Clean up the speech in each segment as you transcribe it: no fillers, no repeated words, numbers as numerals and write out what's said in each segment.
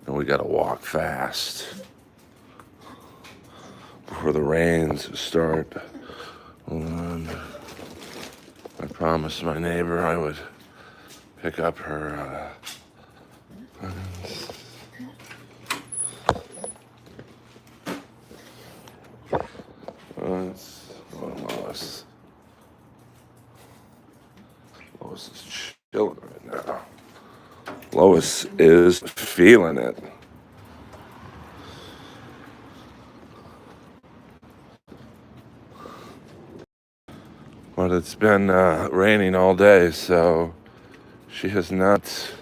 And we gotta walk fast before the rains start. Hold on. I promised my neighbor I would pick up her Lois. Lois is chilling right now. Lois is feeling it. But it's been raining all day, so she has not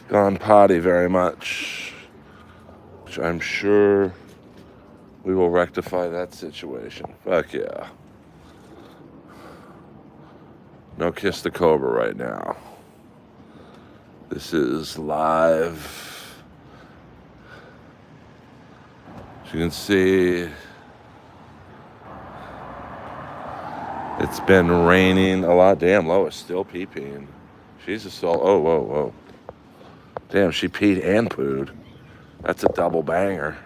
gone potty very much, which I'm sure we will rectify that situation. Fuck yeah. No kiss the cobra right now. This is live. As you can see, it's been raining a lot. Damn, Lois still pee-peeing. She's a soul. Oh, whoa, whoa. Damn, she peed and pooed. That's a double banger.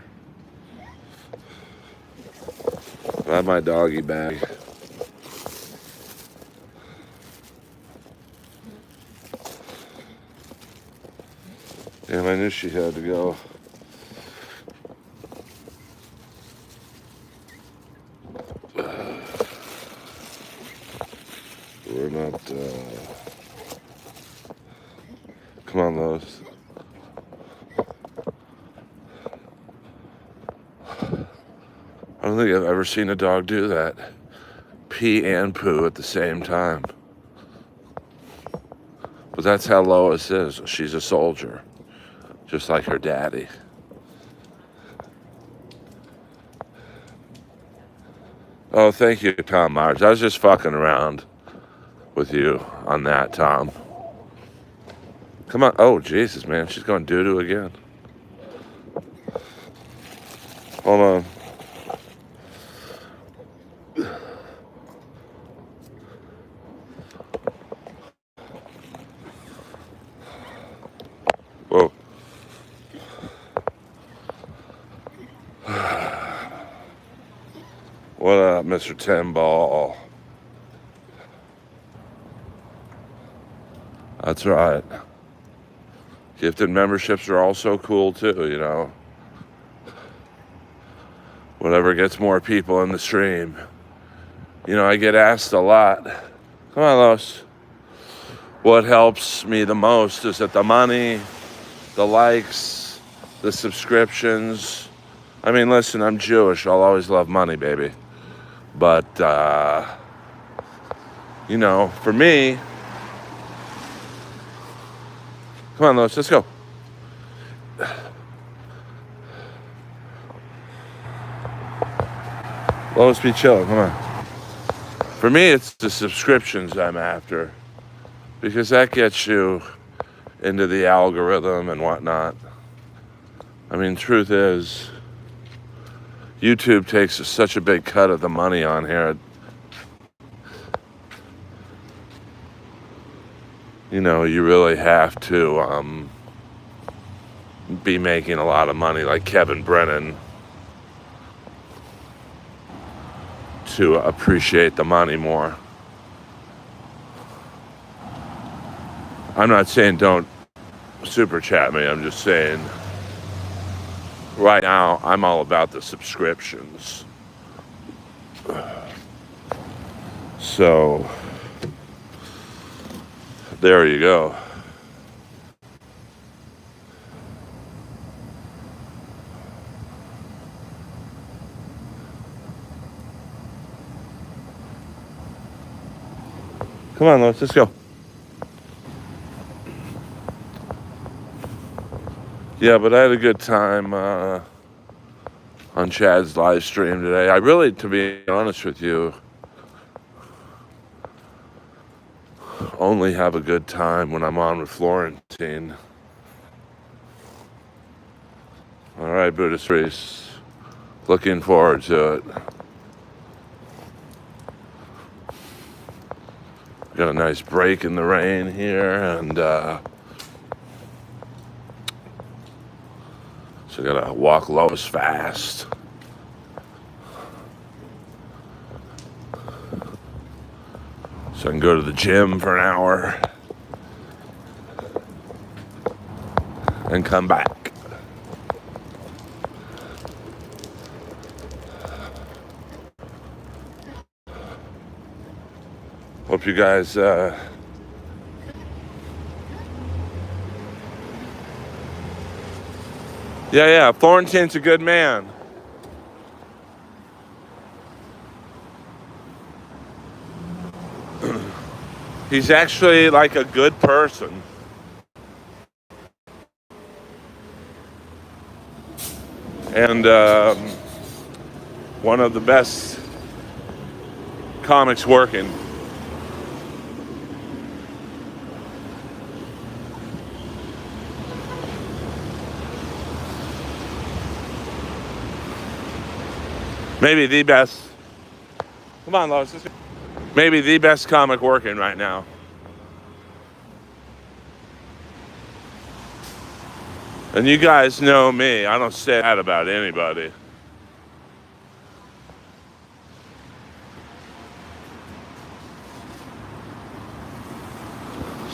I have my doggy bag. Damn, I knew she had to go. We're not, come on, Lois. I don't think I've ever seen a dog do that. Pee and poo at the same time. But that's how Lois is. She's a soldier. Just like her daddy. Oh, thank you, Tom Myers. I was just fucking around with you on that, Tom. Come on. Oh, Jesus, man. She's going doo-doo again. Hold on. Whoa. What up, Mr. Ten Ball? That's right. Gifted memberships are also cool too, you know. Whatever gets more people in the stream. You know, I get asked a lot. Come on, Lois. What helps me the most is that the money, the likes, the subscriptions. I mean, listen, I'm Jewish. I'll always love money, baby. But, you know, for me, come on, Lois, let's go. Lois, be chill, come on. For me, it's the subscriptions I'm after, because that gets you into the algorithm and whatnot. I mean, truth is, YouTube takes such a big cut of the money on here. You know, you really have to be making a lot of money, like Kevin Brennan, to appreciate the money more. I'm not saying don't super chat me. I'm just saying right now I'm all about the subscriptions. So there you go. Come on, let's go. Yeah, but I had a good time on Chad's live stream today. I really, to be honest with you, only have a good time when I'm on with Florentine. All right, Buddhist Reese. Looking forward to it. Got a nice break in the rain here, and So I gotta walk Lois fast. So I can go to the gym for an hour and come back. Hope you guys yeah, Florentine's a good man. He's actually like a good person. And one of the best comics working. Maybe the best. Come on, Lois. Maybe the best comic working right now. And you guys know me. I don't say that about anybody.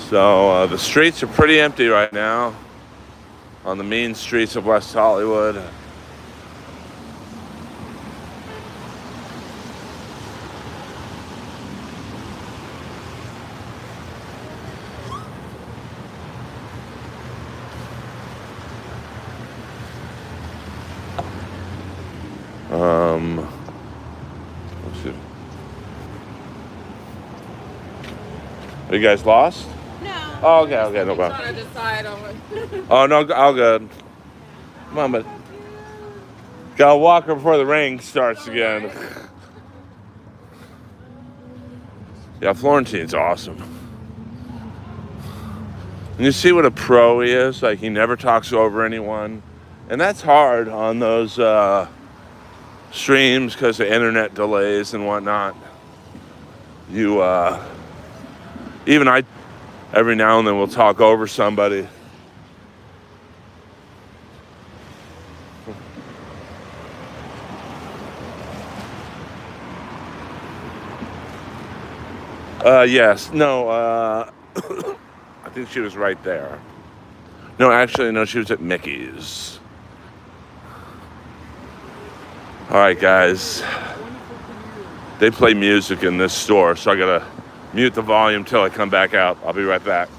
So the streets are pretty empty right now on the mean streets of West Hollywood. Let's see. Are you guys lost? No. Oh, okay, no problem. Trying to decide on Oh, no, all good. Come on, but gotta walk her before the rain starts again. Yeah, Florentine's awesome. And you see what a pro he is? Like, he never talks over anyone. And that's hard on those streams because of internet delays and whatnot. You, even I, every now and then will talk over somebody. Yes, no, I think she was right there. No, actually, no, she was at Mickey's. All right, guys. They play music in this store, so I gotta mute the volume till I come back out. I'll be right back.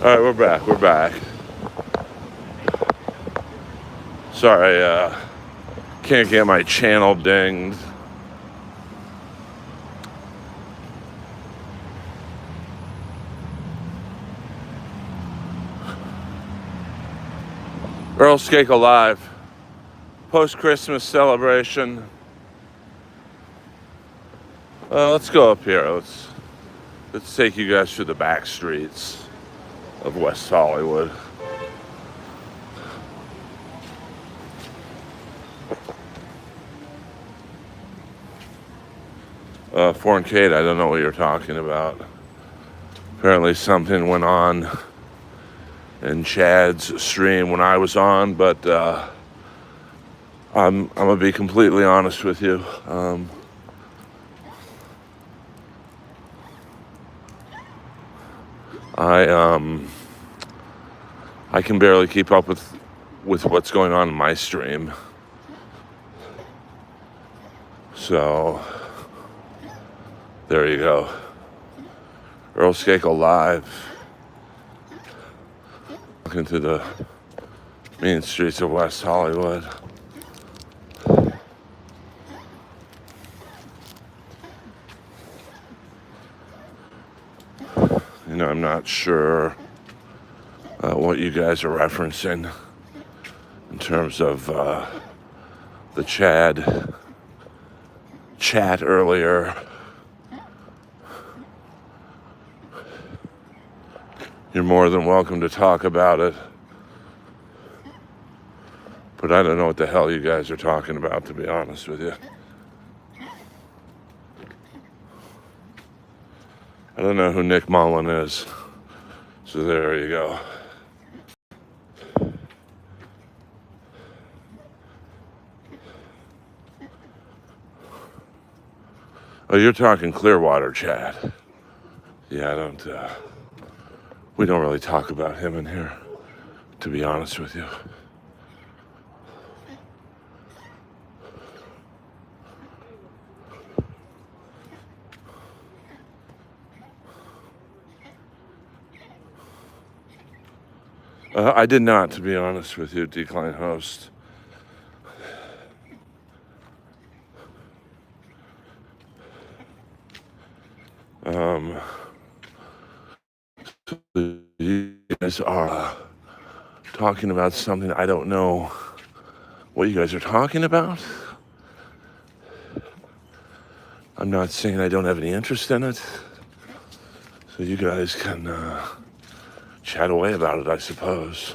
right, we're back. We're back. Sorry, can't get my channel dinged. Earl Skakel live. Post-Christmas celebration. Let's go up here. Let's take you guys through the back streets of West Hollywood. Foreign Kate, I don't know what you're talking about. Apparently something went on in Chad's stream when I was on, but I'm gonna be completely honest with you. I can barely keep up with what's going on in my stream. So there you go. Earl Skakel live. Looking through the mean streets of West Hollywood. You know, I'm not sure what you guys are referencing in terms of the chat earlier. You're more than welcome to talk about it. But I don't know what the hell you guys are talking about, to be honest with you. I don't know who Nick Mullen is. So there you go. Oh, you're talking Clearwater chat. Yeah, we don't really talk about him in here, to be honest with you. I did not, to be honest with you, decline host. You guys are talking about something I don't know what you guys are talking about. I'm not saying I don't have any interest in it. So you guys can chat away about it, I suppose.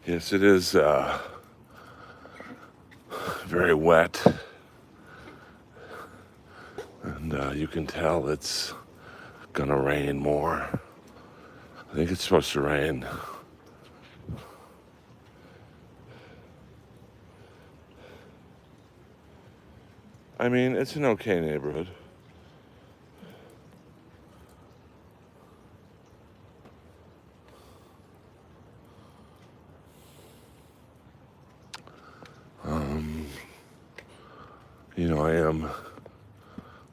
Yes, it is very wet. And you can tell it's gonna rain more. I think it's supposed to rain. I mean, it's an okay neighborhood. You know, I am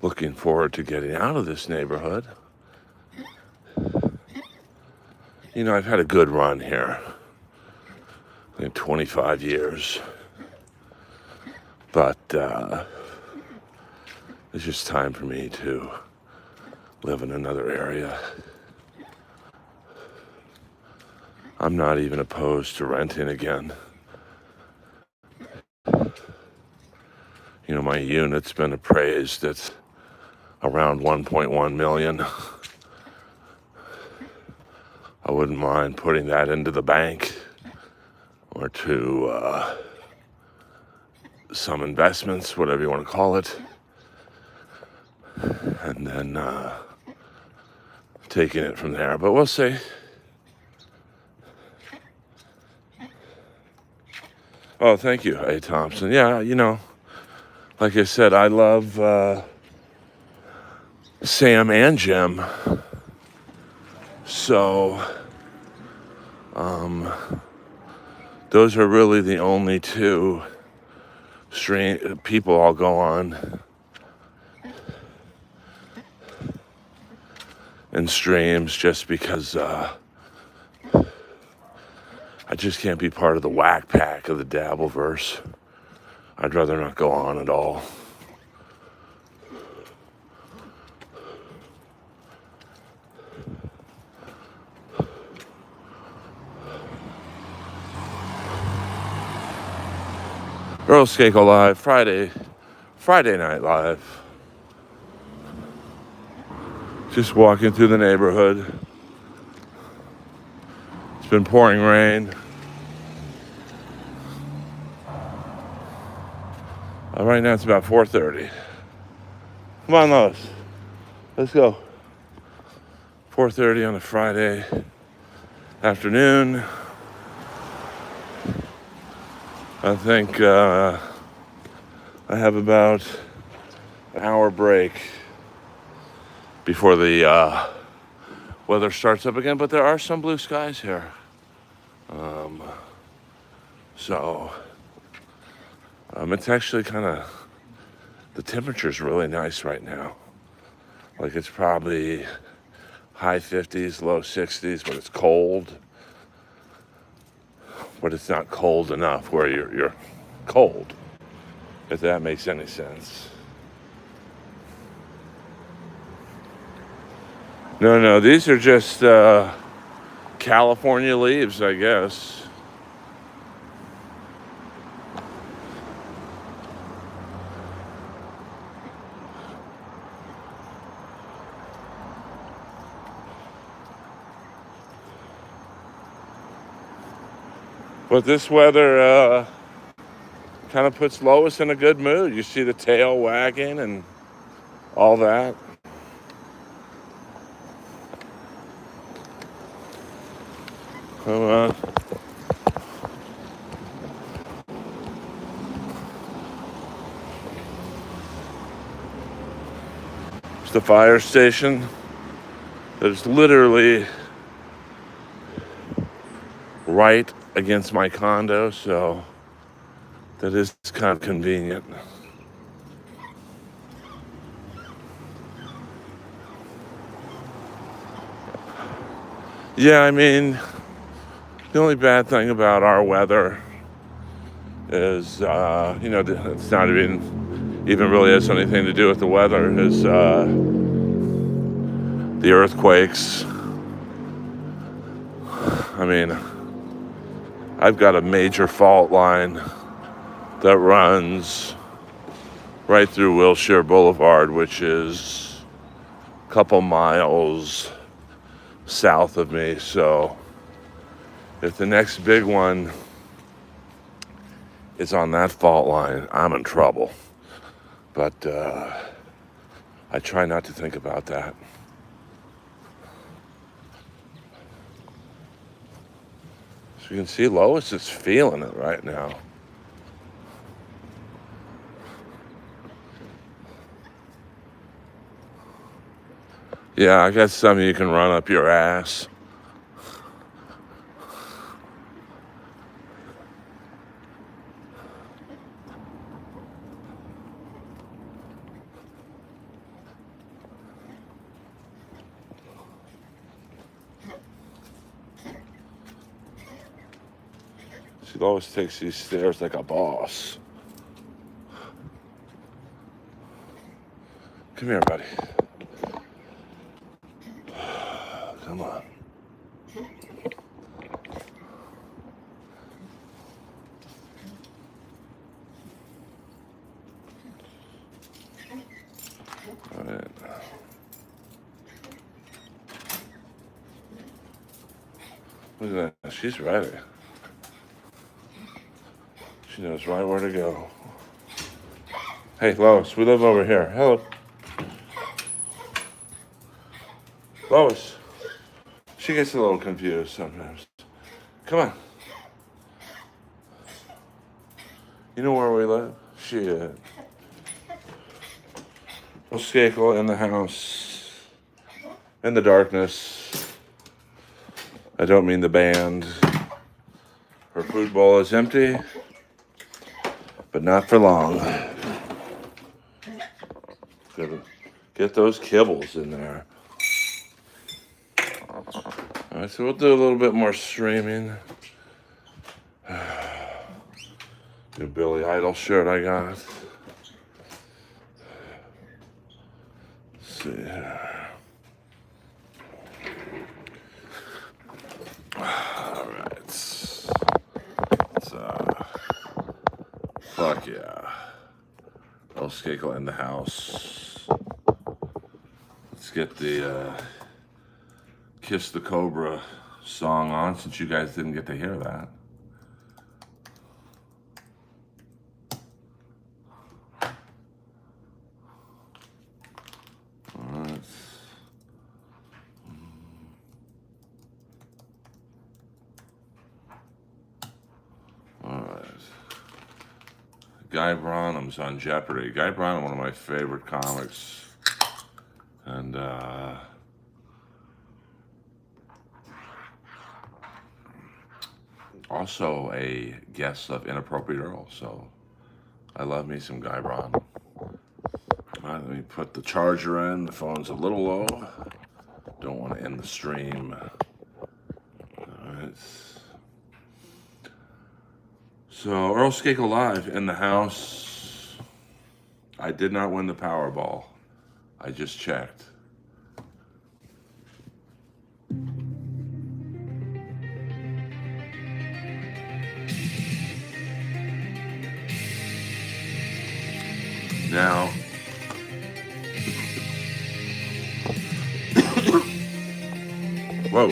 looking forward to getting out of this neighborhood. You know, I've had a good run here. I think 25 years. But it's just time for me to live in another area. I'm not even opposed to renting again. You know, my unit's been appraised at around 1.1 million. I wouldn't mind putting that into the bank or to some investments, whatever you want to call it. And then taking it from there. But we'll see. Oh, thank you, A. Thompson. Yeah, you know, like I said, I love Sam and Jim. So, Those are really the only two people I'll go on in streams, just because I just can't be part of the whack pack of the Dabbleverse. I'd rather not go on at all. Earl Skakel live, Friday night live. Just walking through the neighborhood. It's been pouring rain. Right now it's about 4:30. Come on, Lois. Let's go. 4:30 on a Friday afternoon. I think I have about an hour break before the weather starts up again, but there are some blue skies here. So it's actually the temperature's really nice right now. Like, it's probably high 50s, low 60s, but it's cold. But it's not cold enough where you're cold, if that makes any sense. No, these are just California leaves, I guess. But this weather kind of puts Lois in a good mood. You see the tail wagging and all that. Come on. It's the fire station. There's literally right against my condo, so that is kind of convenient. Yeah, I mean, the only bad thing about our weather is, it's not even really has anything to do with the weather, is the earthquakes. I mean, I've got a major fault line that runs right through Wilshire Boulevard, which is a couple miles south of me. So if the next big one is on that fault line, I'm in trouble. But I try not to think about that. So you can see Lois is feeling it right now. Yeah, I guess some of you can run up your ass. She always takes these stairs like a boss. Come here, buddy. Come on. All right. Look at that. She's ready. She knows right where to go. Hey, Lois, we live over here. Hello. Lois. She gets a little confused sometimes. Come on. You know where we live? Shit. Earl Skakel in the house. In the darkness. I don't mean the band. Her food bowl is empty, but not for long. Gotta get those kibbles in there. All right, so we'll do a little bit more streaming. New Billy Idol shirt I got. Let's see here. All right. Fuck yeah. Earl Skakel in the house. Let's get the Kiss the Cobra song on, since you guys didn't get to hear that. Alright. Alright. Guy Branum's on Jeopardy. Guy Branum, one of my favorite comics. And also a guest of Inappropriate Earl, so I love me some Guy Branum. All right, let me put the charger in. The phone's a little low. Don't want to end the stream. All right. So Earl Skakel live in the house. I did not win the Powerball. I just checked. Now, whoa.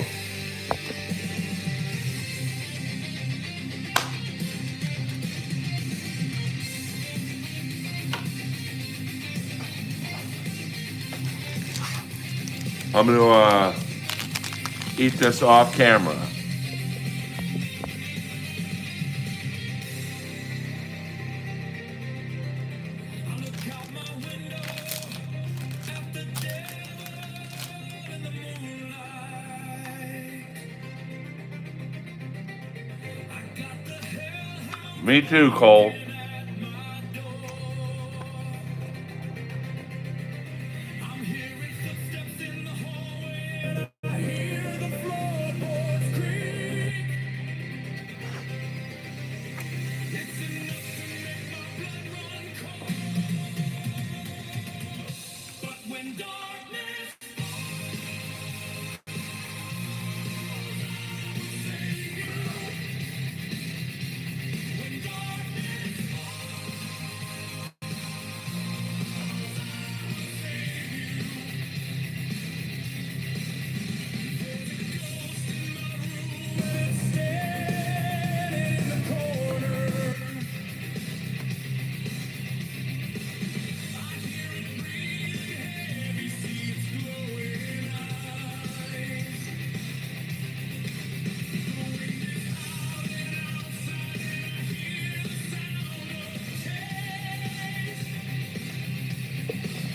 I'm gonna eat this off camera. Me too, Cole.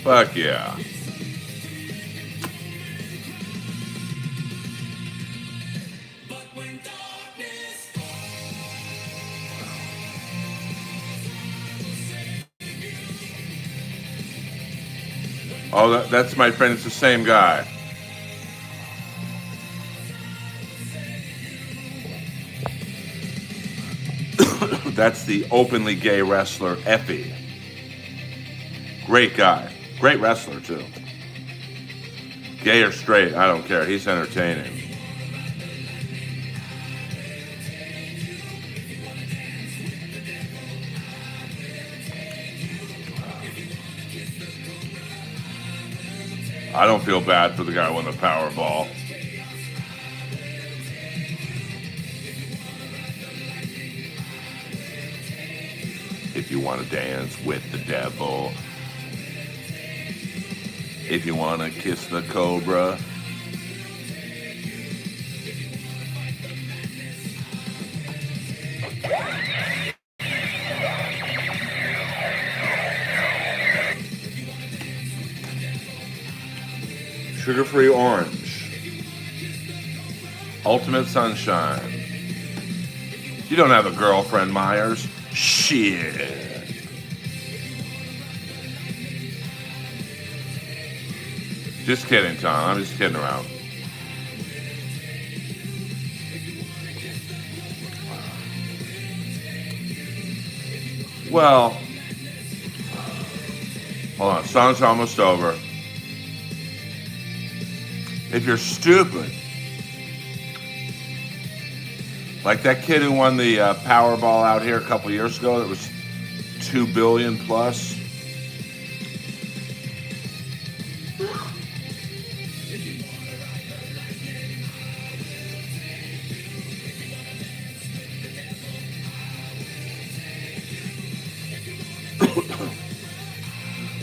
Fuck yeah. Oh, that's my friend. It's the same guy. That's the openly gay wrestler, Effie. Great guy. Great wrestler, too. Gay or straight, I don't care. He's entertaining. I don't feel bad for the guy who won the Powerball. If you want to dance with the devil. If you want to kiss the cobra. Sugar-free orange. Ultimate sunshine. You don't have a girlfriend, Myers. Shit. Just kidding, Tom. I'm just kidding around. Well, hold on. Song's almost over. If you're stupid, like that kid who won the Powerball out here a couple years ago, that was 2 billion plus.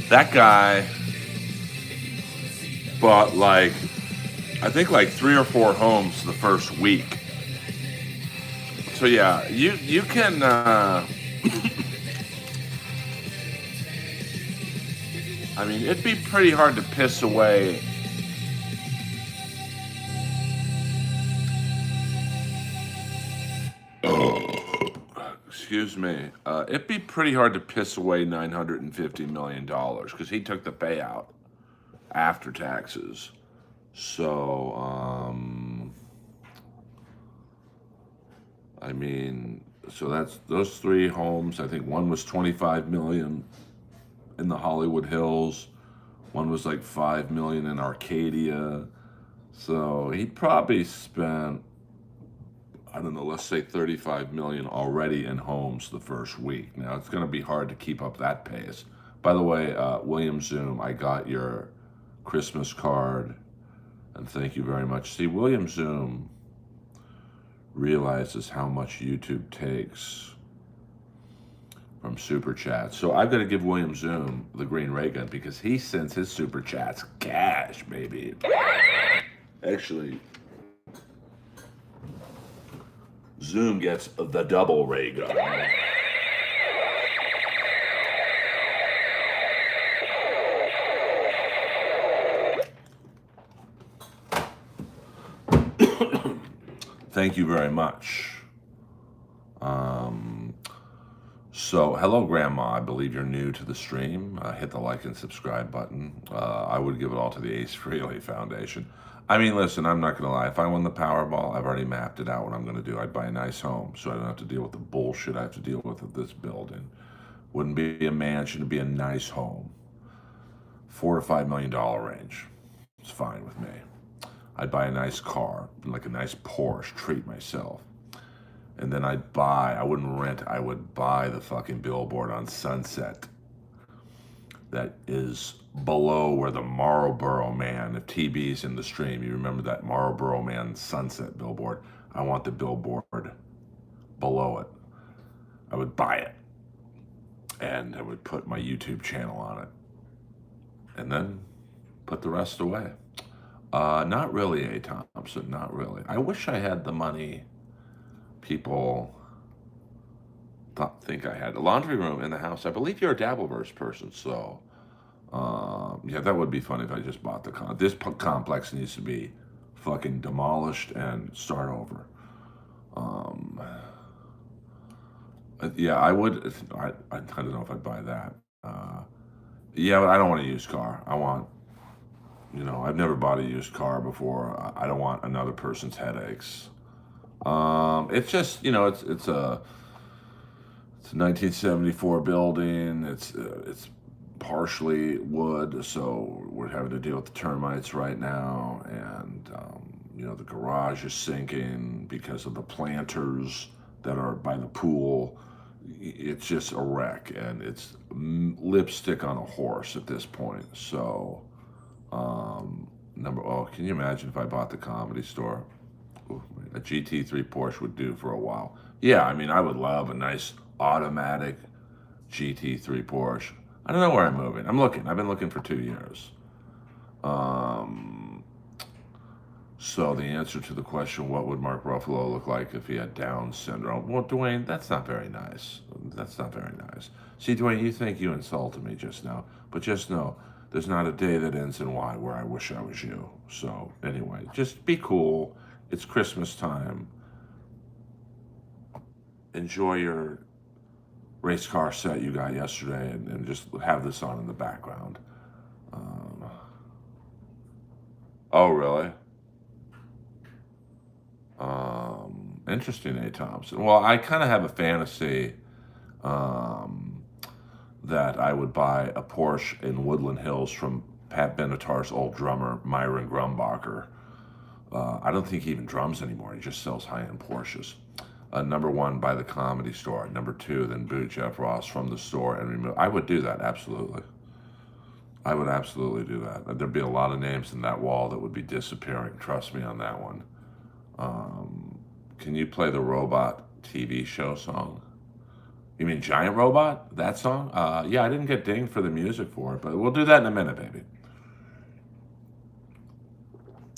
That guy bought like, I think like 3 or 4 homes the first week. So yeah, you can. I mean, it'd be pretty hard to piss away. Excuse me. It'd be pretty hard to piss away $950 million because he took the payout after taxes. So, I mean, so that's those 3 homes. I think one was 25 million in the Hollywood Hills. One was like 5 million in Arcadia. So he probably spent, I don't know, let's say 35 million already in homes the first week. Now it's going to be hard to keep up that pace. By the way, William Zoom, I got your Christmas card, and thank you very much. See, William Zoom realizes how much YouTube takes from super chats. So I've got to give William Zoom the green ray gun because he sends his super chats cash, baby. Actually, Zoom gets the double ray gun. Thank you very much. So, hello, Grandma. I believe you're new to the stream. Hit the like and subscribe button. I would give it all to the Ace Frehley Foundation. I mean, listen, I'm not going to lie. If I won the Powerball, I've already mapped it out what I'm going to do. I'd buy a nice home so I don't have to deal with the bullshit I have to deal with at this building. Wouldn't be a mansion, it'd be a nice home. $4 to $5 million range. It's fine with me. I'd buy a nice car, like a nice Porsche, treat myself. And then I wouldn't rent, I would buy the fucking billboard on Sunset that is below where the Marlboro Man, if TB's in the stream, you remember that Marlboro Man Sunset billboard? I want the billboard below it. I would buy it. And I would put my YouTube channel on it. And then put the rest away. Not really, A. Thompson, not really. I wish I had the money people think I had. A laundry room in the house. I believe you're a Dabbleverse person, so yeah, that would be fun if I just bought the this complex needs to be fucking demolished and start over. Yeah, I would. I don't know if I'd buy that. Yeah, but I don't want a used car. I want, I've never bought a used car before. I don't want another person's headaches. It's just, it's a 1974 building. It's partially wood, so we're having to deal with the termites right now, and the garage is sinking because of the planters that are by the pool. It's just a wreck, and it's lipstick on a horse at this point. So, can you imagine if I bought the Comedy Store? Ooh, a GT3 Porsche would do for a while. Yeah, I mean, I would love a nice automatic GT3 Porsche. I don't know where I'm moving. I'm looking. I've been looking for 2 years. So the answer to the question, what would Mark Ruffalo look like if he had Down syndrome? Well, Dwayne, that's not very nice. That's not very nice. See, Dwayne, you think you insulted me just now, but just know there's not a day that ends in Y where I wish I was you. So anyway, just be cool. It's Christmas time. enjoy your race car set you got yesterday and just have this on in the background. Um, oh, really? Interesting, A. Thompson. Well, I kind of have a fantasy um, that I would buy a Porsche in Woodland Hills from Pat Benatar's old drummer, Myron Grumbacher. I don't think he even drums anymore. He just sells high-end Porsches. Number one, by the Comedy Store. Number two, then boot Jeff Ross from the store and remove. I would do that, absolutely. I would absolutely do that. There'd be a lot of names in that wall that would be disappearing. Trust me on that one. Can you play the Robot TV show song? You mean Giant Robot? That song? Yeah, I didn't get dinged for the music for it, but we'll do that in a minute, baby.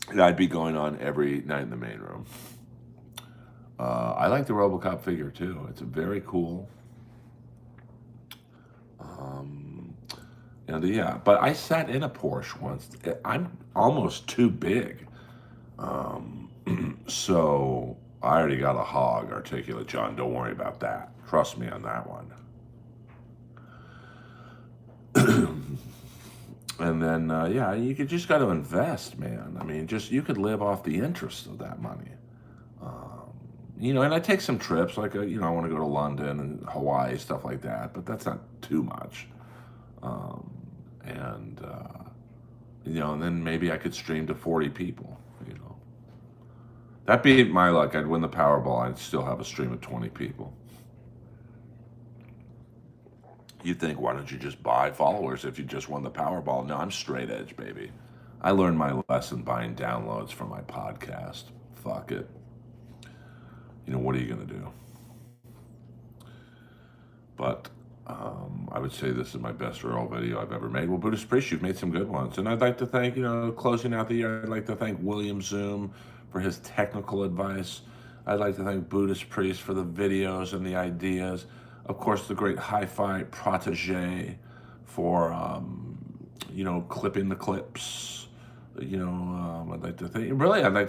And I'd be going on every night in the main room. I like the RoboCop figure too. It's very cool. Um, yeah, but I sat in a Porsche once. I'm almost too big. Um, so I already got a hog, Articulate John. Don't worry about that. Trust me on that one. And then, yeah, you could just got to invest, man. I mean, just you could live off the interest of that money. Um, and I take some trips, like, I want to go to London and Hawaii, stuff like that, but that's not too much. Um, and, and then maybe I could stream to 40 people. That'd be my luck. I'd win the Powerball. I'd still have a stream of 20 people. You'd think, why don't you just buy followers if you just won the Powerball? No, I'm straight edge, baby. I learned my lesson buying downloads from my podcast. Fuck it. What are you going to do? But I would say this is my best Earl video I've ever made. Well, Buddhist Priest, you've made some good ones. And I'd like to thank, closing out the year, I'd like to thank William Zoom for his technical advice. I'd like to thank Buddhist Priest for the videos and the ideas. Of course, the great Hi-Fi Protege for, clipping the clips. I'd like to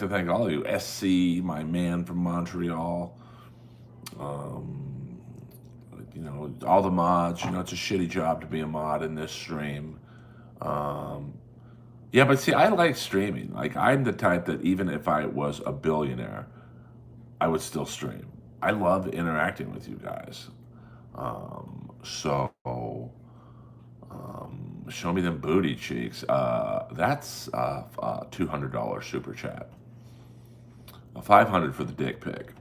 thank all of you. SC, my man from Montreal. All the mods. It's a shitty job to be a mod in this stream. Yeah, but see, I like streaming. Like, I'm the type that even if I was a billionaire, I would still stream. I love interacting with you guys. So, show me them booty cheeks. That's a $200 super chat. A $500 for the dick pic.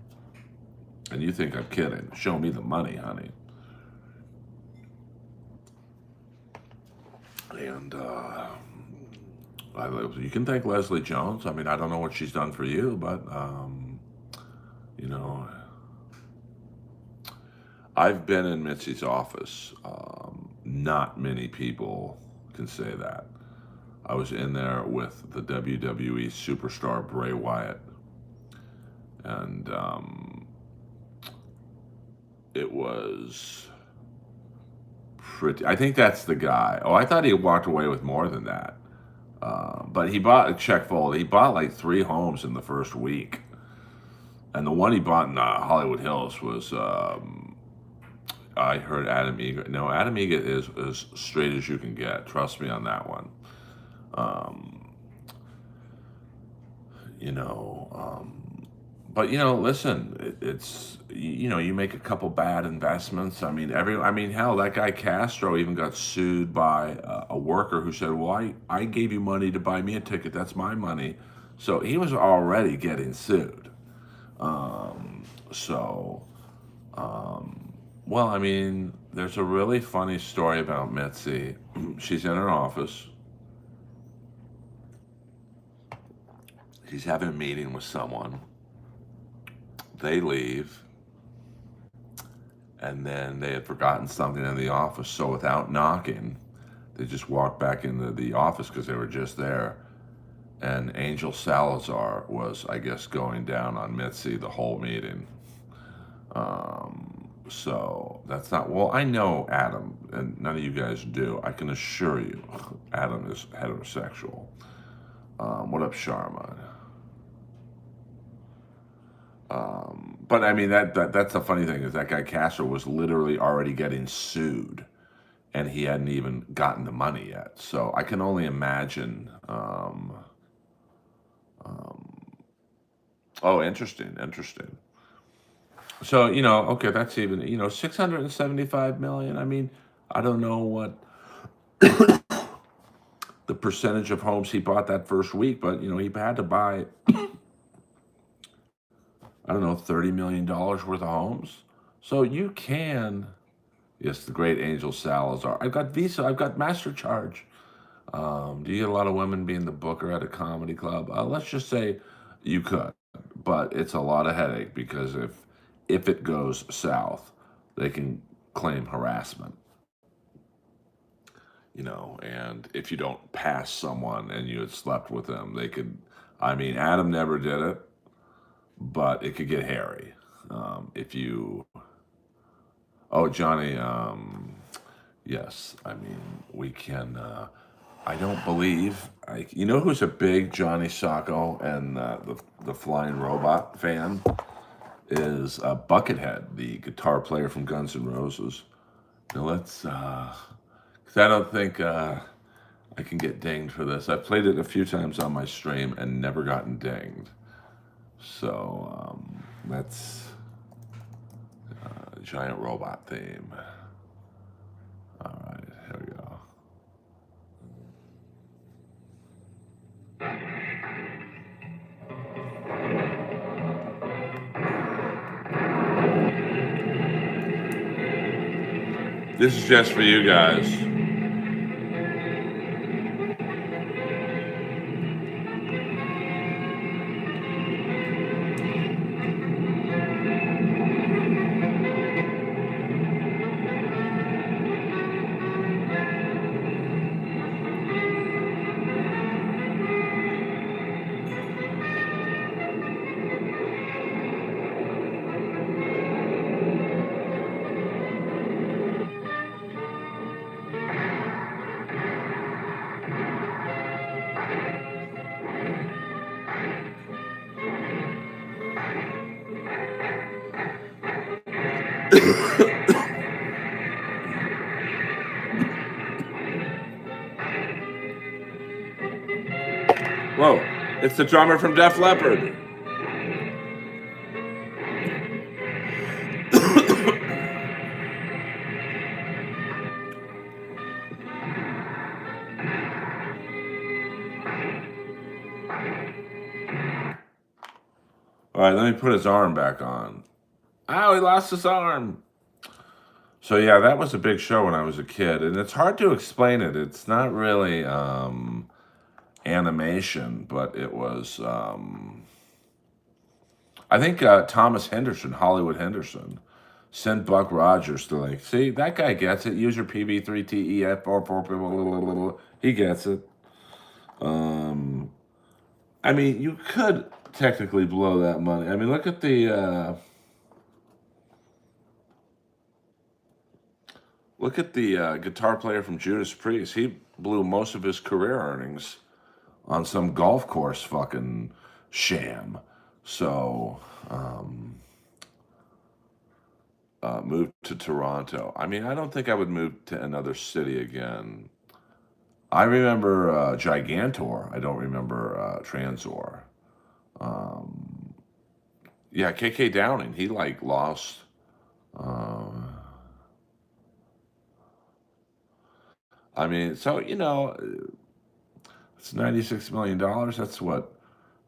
And you think I'm kidding? Show me the money, honey. And you can thank Leslie Jones. I mean, I don't know what she's done for you, but I've been in Mitzi's office. Not many people can say that. I was in there with the WWE superstar Bray Wyatt, and it was pretty. I think that's the guy. Oh, I thought he walked away with more than that. But he bought a check full. He bought like 3 homes in the first week. And the one he bought in Hollywood Hills was, I heard Adam Eager. No, Adam Eager is as straight as you can get. Trust me on that one. But listen, it's you make a couple bad investments. I mean, hell, that guy Castro even got sued by a worker who said, "Well, I gave you money to buy me a ticket. That's my money." So he was already getting sued. Well, I mean, there's a really funny story about Mitzi. She's in her office. She's having a meeting with someone. They leave. And then they had forgotten something in the office. So without knocking, they just walked back into the office because they were just there. And Angel Salazar was, I guess, going down on Mitzi the whole meeting. So that's not, well, I know Adam, and none of you guys do. I can assure you, Adam is heterosexual. What up, Sharma? but I mean that's the funny thing is that guy Castro was literally already getting sued, and he hadn't even gotten the money yet. So I can only imagine. Oh, interesting, interesting. So okay, that's even 675 million. I mean, I don't know what the percentage of homes he bought that first week, but he had to buy, I don't know, $30 million worth of homes. So you can, yes, the great Angel Salazar. I've got Visa, I've got MasterCharge. Do you get a lot of women being the booker at a comedy club? Let's just say you could, but it's a lot of headache because if it goes south, they can claim harassment. And if you don't pass someone and you had slept with them, they could. I mean, Adam never did it, but it could get hairy. If you, oh Johnny, yes, I mean we can. I don't believe. You know who's a big Johnny Sacco and the Flying Robot fan is Buckethead, the guitar player from Guns N' Roses. Now let's, because I don't think I can get dinged for this. I've played it a few times on my stream and never gotten dinged. So that's giant robot theme. All right, here we go. This is just for you guys. Whoa, it's the drummer from Def Leppard. All right, let me put his arm back on. Oh, he lost his arm. So yeah, that was a big show when I was a kid, and it's hard to explain it. It's not really animation, but it was. I think Thomas Henderson, Hollywood Henderson, sent Buck Rogers to see that guy gets it. Use your PV3TEF44. He gets it. I mean, you could technically blow that money. I mean, look at the. Look at the guitar player from Judas Priest. He blew most of his career earnings on some golf course fucking sham. So, moved to Toronto. I mean, I don't think I would move to another city again. I remember Gigantor. I don't remember Transor. Yeah, KK Downing. He lost. I mean, so it's $96 million. That's what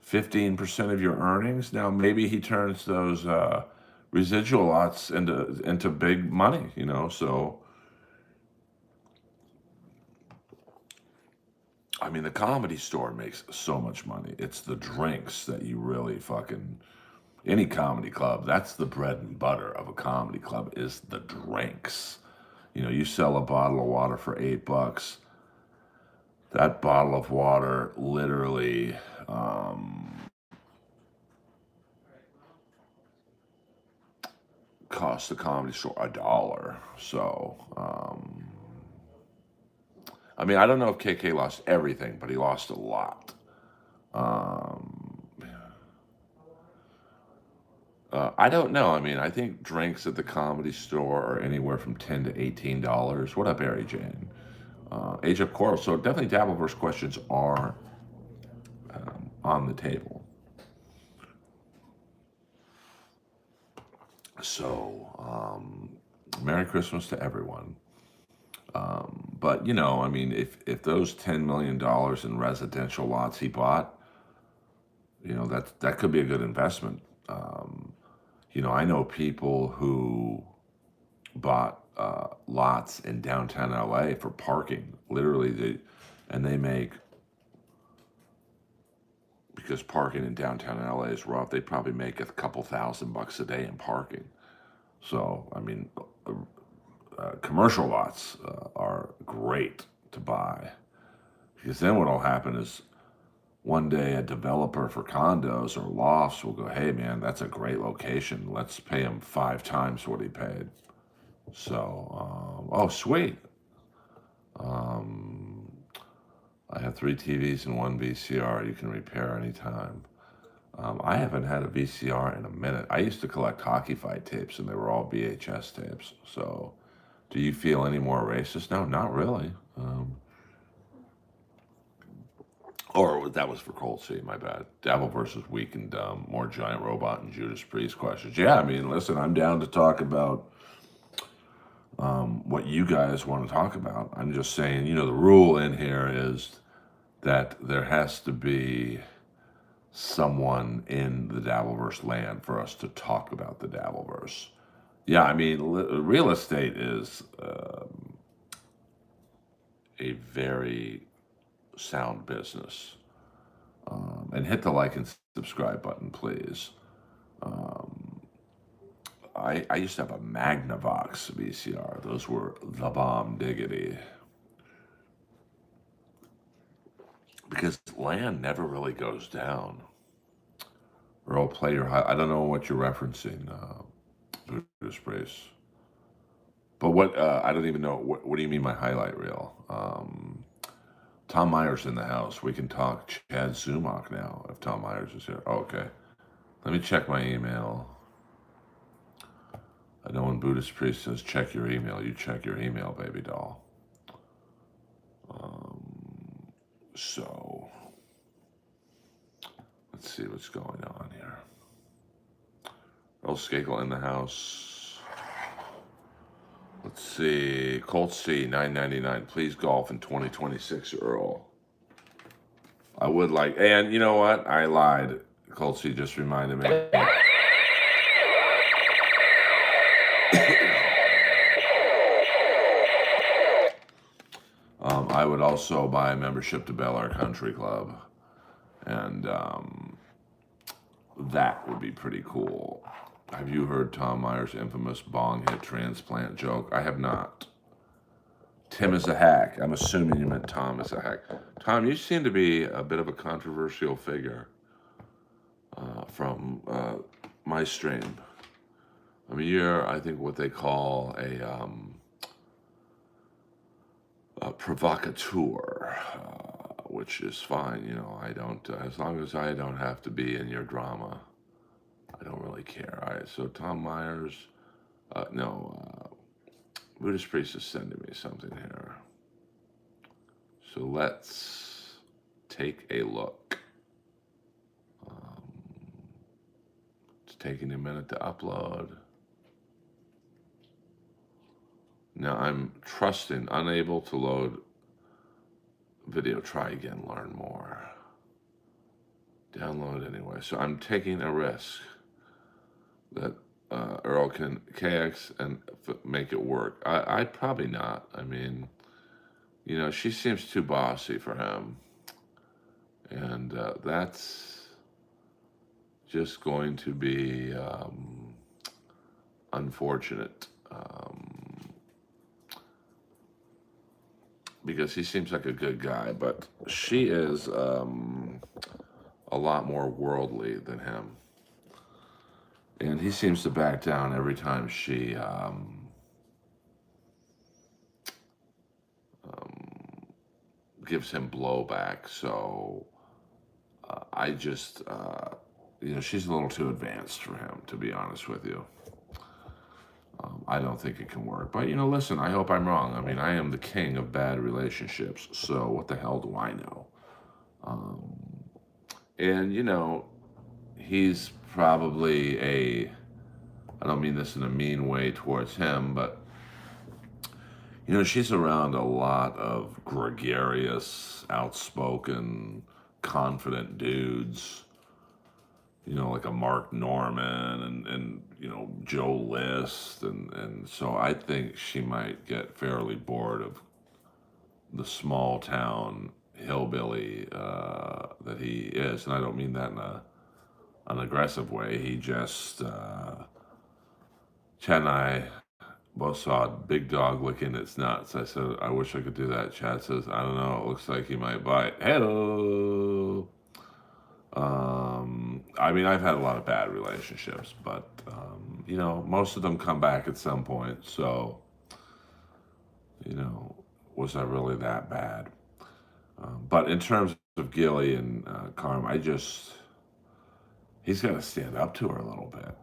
15% of your earnings. Now maybe he turns those residual lots into big money. So I mean, the Comedy Store makes so much money. It's the drinks that you really fucking. Any comedy club, that's the bread and butter of a comedy club is the drinks. You sell a bottle of water for $8. That bottle of water literally cost the Comedy Store $1. So, I mean, I don't know if KK lost everything, but he lost a lot. I don't know. I mean, I think drinks at the Comedy Store are anywhere from $10 to $18. What up, Barry Jane? Age of Coral. So definitely Dabbleverse questions are on the table. So, Merry Christmas to everyone. But I mean, if those $10 million in residential lots he bought, that could be a good investment. Um, I know people who bought lots in downtown LA for parking. Literally, they make, because parking in downtown LA is rough. They probably make a couple $1,000 a day in parking. So, I mean, commercial lots are great to buy, because then what will happen is one day a developer for condos or lofts will go, hey man, that's a great location. Let's pay him 5 times what he paid. So, oh sweet. Um, I have 3 TVs and 1 VCR. You can repair anytime. I haven't had a VCR in a minute. I used to collect hockey fight tapes, and they were all VHS tapes. So, do you feel any more racist? No, not really. Or that was for Cold Sea, my bad. Dabble versus Weak and Dumb, more Giant Robot and Judas Priest questions. Yeah, I mean, listen, I'm down to talk about what you guys want to talk about. I'm just saying, the rule in here is that there has to be someone in the Dabbleverse land for us to talk about the Dabbleverse. Yeah, I mean, real estate is a very sound business. And hit the like and subscribe button, please. I used to have a Magnavox VCR. Those were the bomb diggity. Because land never really goes down. Earl, play your high. I don't know what you're referencing, Buddhist Brace. But what, I don't even know. What do you mean by highlight reel? Tom Myers in the house. We can talk Chad Zumach now if Tom Myers is here. Oh, okay. Let me check my email. I know when Buddhist Priest says check your email, you check your email, baby doll. So, let's see what's going on here. Earl Skakel in the house. Let's see. Colt C, $9.99. Please golf in 2026, Earl. I would like, and you know what? I lied. Colt C just reminded me. I would also buy a membership to Bel Air Country Club, and that would be pretty cool. Have you heard Tom Myers' infamous bong hit transplant joke? I have not. Tim is a hack. I'm assuming you meant Tom is a hack. Tom, you seem to be a bit of a controversial figure from my stream. I mean, you're, I think, what they call a provocateur, which is fine. I don't, as long as I don't have to be in your drama, I don't really care. All right, so Tom Myers, Buddhist Priest is sending me something here. So let's take a look. It's taking a minute to upload. Now I'm trusting, unable to load video. Try again, learn more. Download anyway. So I'm taking a risk that Earl can KX and make it work. I'd probably not. I mean, she seems too bossy for him. And that's just going to be unfortunate. Because he seems like a good guy, but she is a lot more worldly than him. And he seems to back down every time she gives him blowback. So I just, she's a little too advanced for him, to be honest with you. I don't think it can work. But, listen, I hope I'm wrong. I mean, I am the king of bad relationships, so what the hell do I know? And, he's probably I don't mean this in a mean way towards him, but, she's around a lot of gregarious, outspoken, confident dudes, like a Mark Norman and Joe List. And so I think she might get fairly bored of the small town hillbilly that he is. And I don't mean that in an aggressive way. He just, Chad and I both saw a big dog licking its nuts. I said, I wish I could do that. Chad says, I don't know. It looks like he might bite. Hello. I mean, I've had a lot of bad relationships, but, most of them come back at some point. So, was I really that bad? But in terms of Gilly and Carm, he's got to stand up to her a little bit.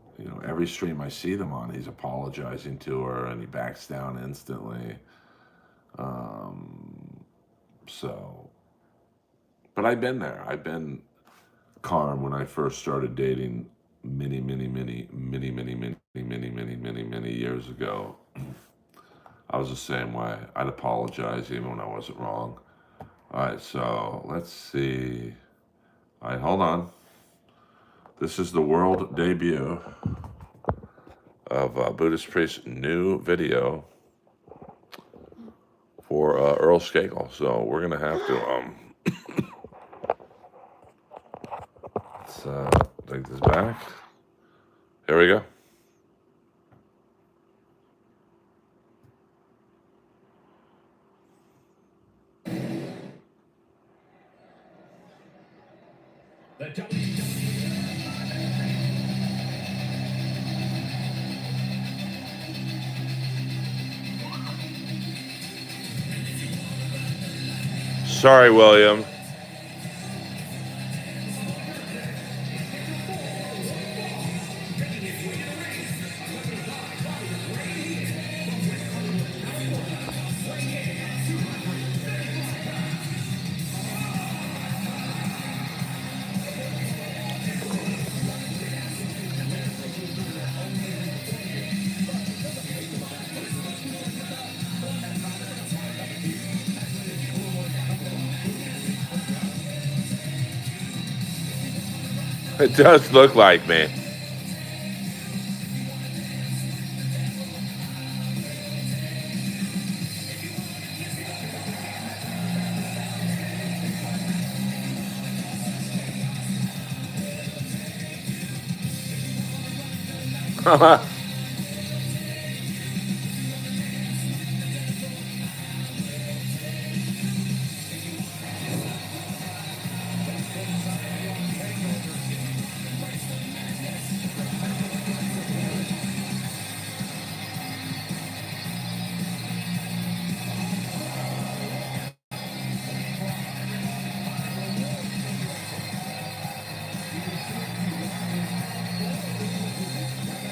Every stream I see them on, he's apologizing to her and he backs down instantly. So, but I've been there. I've been Carm when I first started dating many years ago. I was the same way. I'd apologize even when I wasn't wrong. All right, so let's see. All right, hold on. This is the world debut of Buddhist Priest's new video for Earl Skakel. So we're going to have to let's take this back. Here we go. Sorry, William. It does look like me.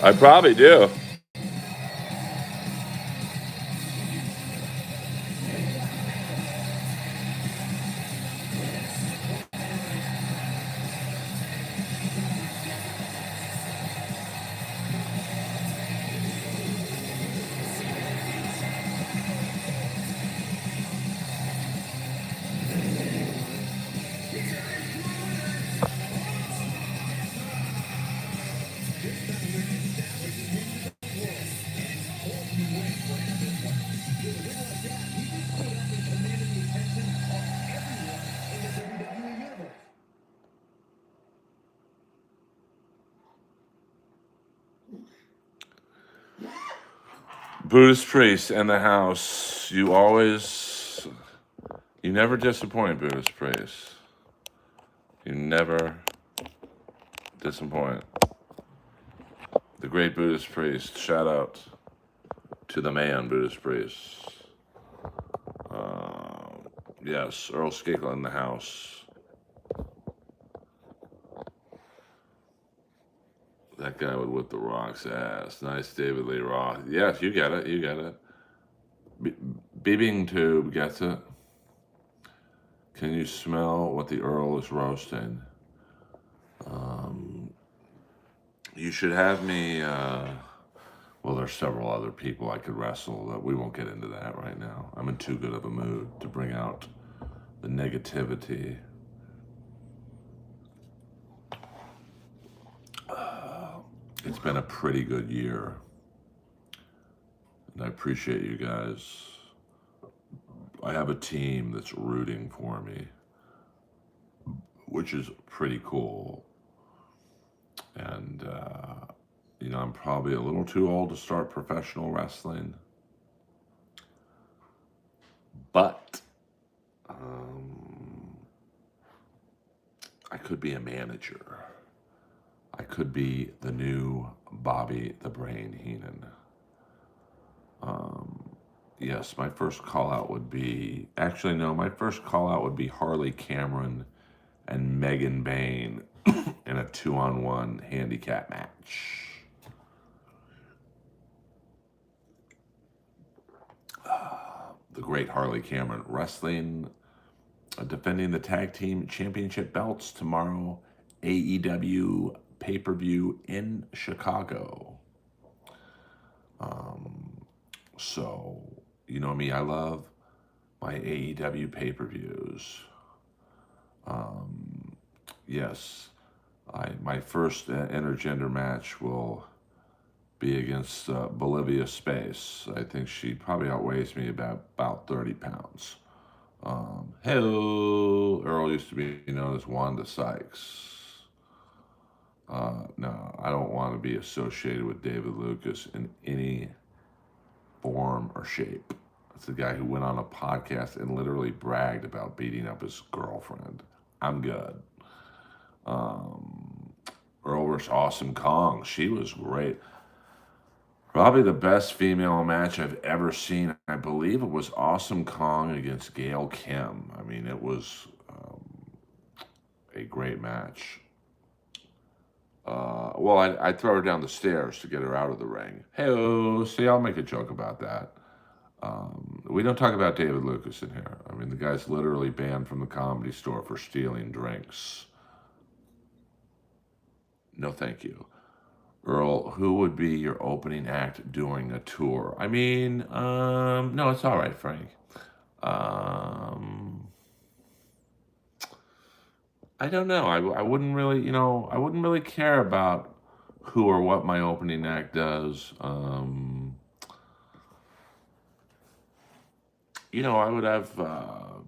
I probably do. Buddhist priest in the house. You never disappoint, Buddhist priest. You never disappoint. The great Buddhist priest. Shout out to the man, Buddhist priest. Yes, Earl Skakel in the house. That guy would whip the Rock's ass. Nice, David Lee Roth. Yes, you get it. You get it. Bibbing Tube gets it. Can you smell what the Earl is roasting? You should have me. Well, there's several other people I could wrestle. That we won't get into that right now. I'm in too good of a mood to bring out the negativity. It's been a pretty good year, and I appreciate you guys. I have a team that's rooting for me, which is pretty cool. And, I'm probably a little too old to start professional wrestling. But I could be a manager. I could be the new Bobby the Brain Heenan. Yes, my first call out would be, actually, no, my first call out would be Harley Cameron and Megan Bain in a 2-on-1 handicap match. The great Harley Cameron wrestling, defending the tag team championship belts tomorrow, AEW pay-per-view in Chicago. So, you know me, I love my AEW pay-per-views. Yes, my first intergender match will be against Bolivia Space. I think she probably outweighs me about 30 pounds. Hello, Earl used to be known as Wanda Sykes. No, I don't want to be associated with David Lucas in any form or shape. That's the guy who went on a podcast and literally bragged about beating up his girlfriend. I'm good. Earlverse Awesome Kong. She was great. Probably the best female match I've ever seen. I believe it was Awesome Kong against Gail Kim. I mean, it was a great match. Well, I'd throw her down the stairs to get her out of the ring. Hey-oh, see, I'll make a joke about that. We don't talk about David Lucas in here. I mean, the guy's literally banned from the Comedy Store for stealing drinks. No, thank you. Earl, who would be your opening act doing a tour? I mean, no, it's all right, Frank. I don't know. I wouldn't really, I wouldn't really care about who or what my opening act does. I would have, I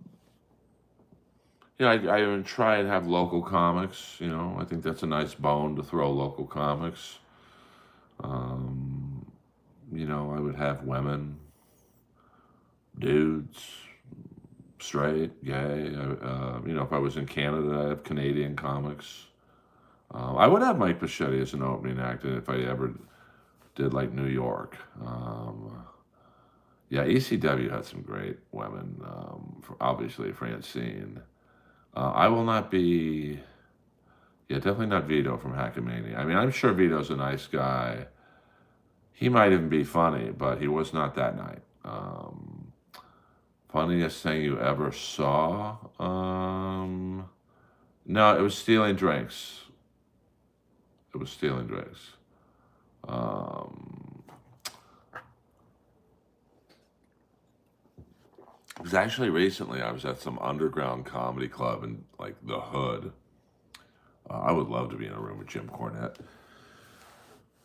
would try and have local comics. I think that's a nice bone to throw, local comics. I would have women, dudes, straight, gay. If I was in Canada, I'd have Canadian comics. I would have Mike Bichetti as an opening act if I ever did like New York. Yeah, ECW had some great women. Obviously, Francine. I will not be. Yeah, definitely not Vito from Hackamania. I mean, I'm sure Vito's a nice guy. He might even be funny, but he was not that night. Funniest thing you ever saw? No, it was stealing drinks. It was stealing drinks. It was actually recently, I was at some underground comedy club in like the hood. I would love to be in a room with Jim Cornette.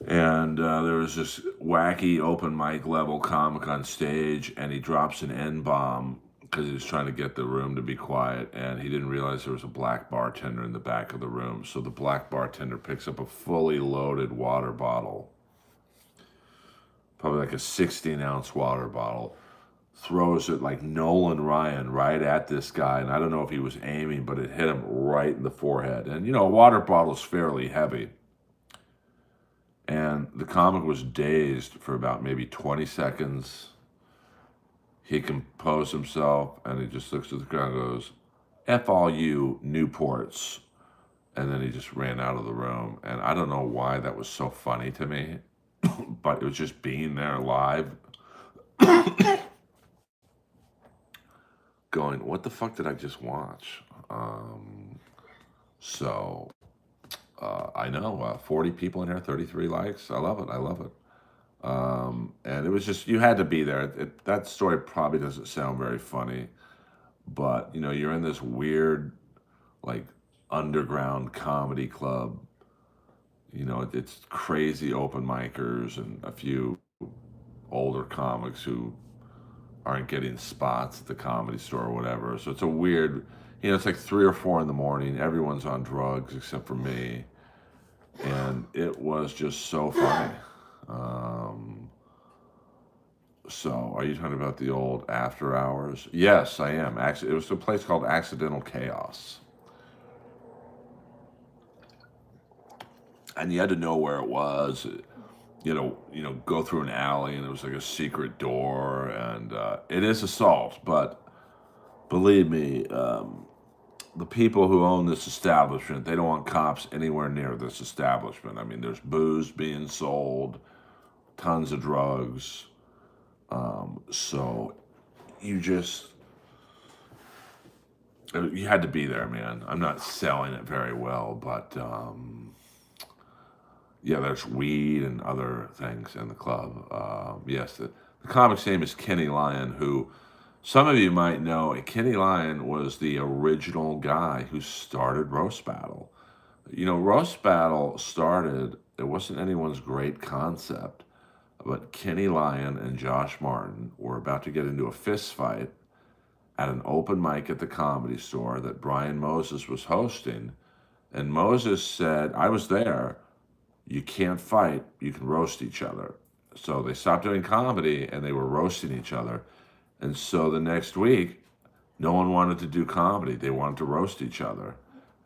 And there was this wacky open mic level comic on stage, and he drops an N-bomb because he was trying to get the room to be quiet, and he didn't realize there was a black bartender in the back of the room. So the black bartender picks up a fully loaded water bottle, probably like a 16-ounce water bottle, throws it like Nolan Ryan right at this guy, and I don't know if he was aiming, but it hit him right in the forehead. And, a water bottle's fairly heavy. And the comic was dazed for about maybe 20 seconds. He composed himself, and he just looks at the crowd and goes, F all you Newports. And then he just ran out of the room. And I don't know why that was so funny to me, but it was just being there live, going, what the fuck did I just watch? So I know 40 people in here, 33 likes. I love it. I love it. And it was just, you had to be there. That story probably doesn't sound very funny, but you know, you're in this weird, like, underground comedy club. You know, it's crazy open micers and a few older comics who aren't getting spots at the comedy store or whatever. So it's a weird, you know, it's like 3 or 4 in the morning. Everyone's on drugs except for me. And it was just so funny. Um, so are you talking about the old after hours? Yes, I am. Actually, it was a place called Accidental Chaos. And you had to know where it was. Go through an alley, and it was like a secret door, and it is assault. But believe me, the people who own this establishment, they don't want cops anywhere near this establishment. I mean, there's booze being sold, tons of drugs. So you just you had to be there, man. I'm not selling it very well, but yeah, there's weed and other things in the club. Yes, the comic's name is Kenny Lyon, who some of you might know. Kenny Lyon was the original guy who started Roast Battle. You know, Roast Battle started, it wasn't anyone's great concept, but Kenny Lyon and Josh Martin were about to get into a fist fight at an open mic at the Comedy Store that Brian Moses was hosting. And Moses said, I was there, you can't fight, you can roast each other. So they stopped doing comedy and they were roasting each other. And so the next week, no one wanted to do comedy. They wanted to roast each other.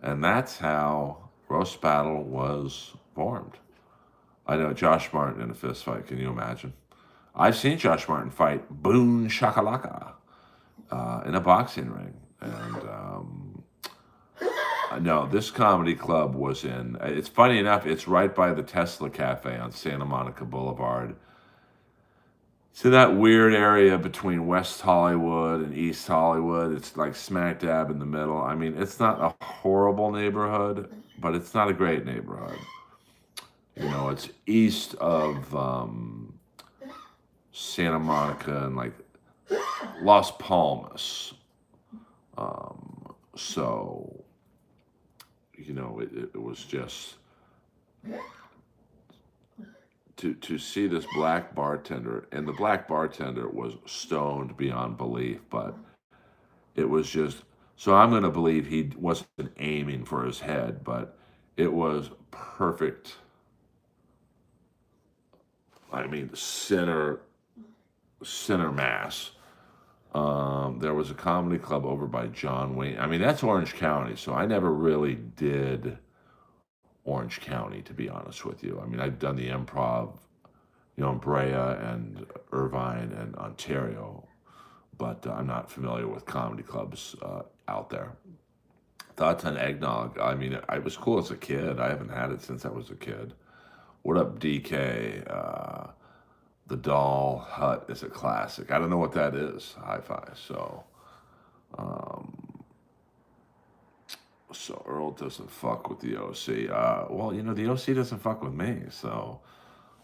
And that's how Roast Battle was formed. I know Josh Martin in a fist fight. Can you imagine? I've seen Josh Martin fight Boone Shakalaka in a boxing ring. And no, this comedy club was in, it's funny enough, it's right by the Tesla Cafe on Santa Monica Boulevard. It's in that weird area between West Hollywood and East Hollywood. It's like smack dab in the middle. I mean, it's not a horrible neighborhood, but it's not a great neighborhood. You know, it's east of Santa Monica and like Las Palmas. So, you know, it was just to see this black bartender, and the black bartender was stoned beyond belief, but it was just, so I'm going to believe he wasn't aiming for his head, but it was perfect. I mean, center mass. There was a comedy club over by John Wayne. I mean, that's Orange County, so I never really did Orange County, to be honest with you. I mean, I've done the Improv, you know, in Brea and Irvine and Ontario, but I'm not familiar with comedy clubs out there. Thoughts on eggnog? I mean, I was cool as a kid. I haven't had it since I was a kid. What up, DK? The Doll Hut is a classic. I don't know what that is. Hi-fi. Um, so Earl doesn't fuck with the OC. Well, you know, the OC doesn't fuck with me. So,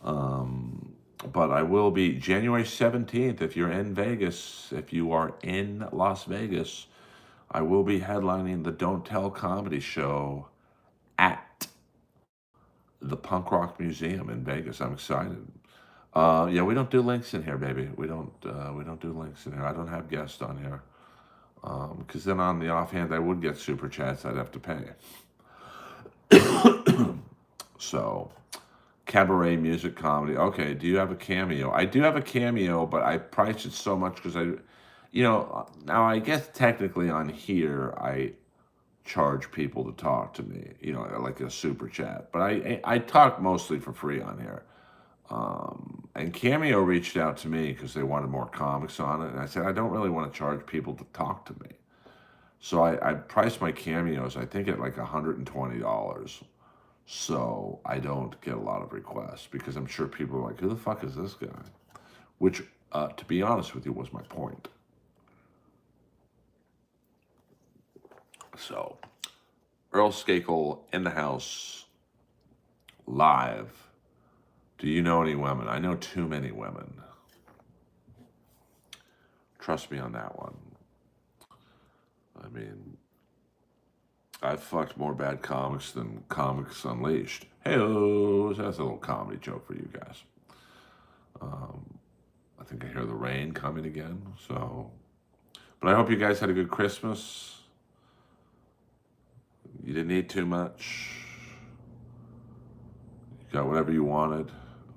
but I will be January 17th. If you're in Vegas, if you are in Las Vegas, I will be headlining the Don't Tell Comedy Show at the Punk Rock Museum in Vegas. I'm excited. Yeah, we don't do links in here, baby. We don't do links in here. I don't have guests on here. Because then on the offhand, I would get super chats. I'd have to pay. So, cabaret music comedy. Okay, do you have a cameo? I do have a cameo, but I priced it so much because now I guess technically on here, I charge people to talk to me, you know, like a super chat. But I talk mostly for free on here. And Cameo reached out to me because they wanted more comics on it. And I said, I don't really want to charge people to talk to me. So I priced my cameos, I think, at like $120. So I don't get a lot of requests because I'm sure people are like, who the fuck is this guy? Which, to be honest with you, was my point. So, Earl Skakel in the house, live. Do you know any women? I know too many women. Trust me on that one. I mean, I've fucked more bad comics than Comics Unleashed. Hey, that's a little comedy joke for you guys. I think I hear the rain coming again. So, but I hope you guys had a good Christmas. You didn't eat too much. You got whatever you wanted.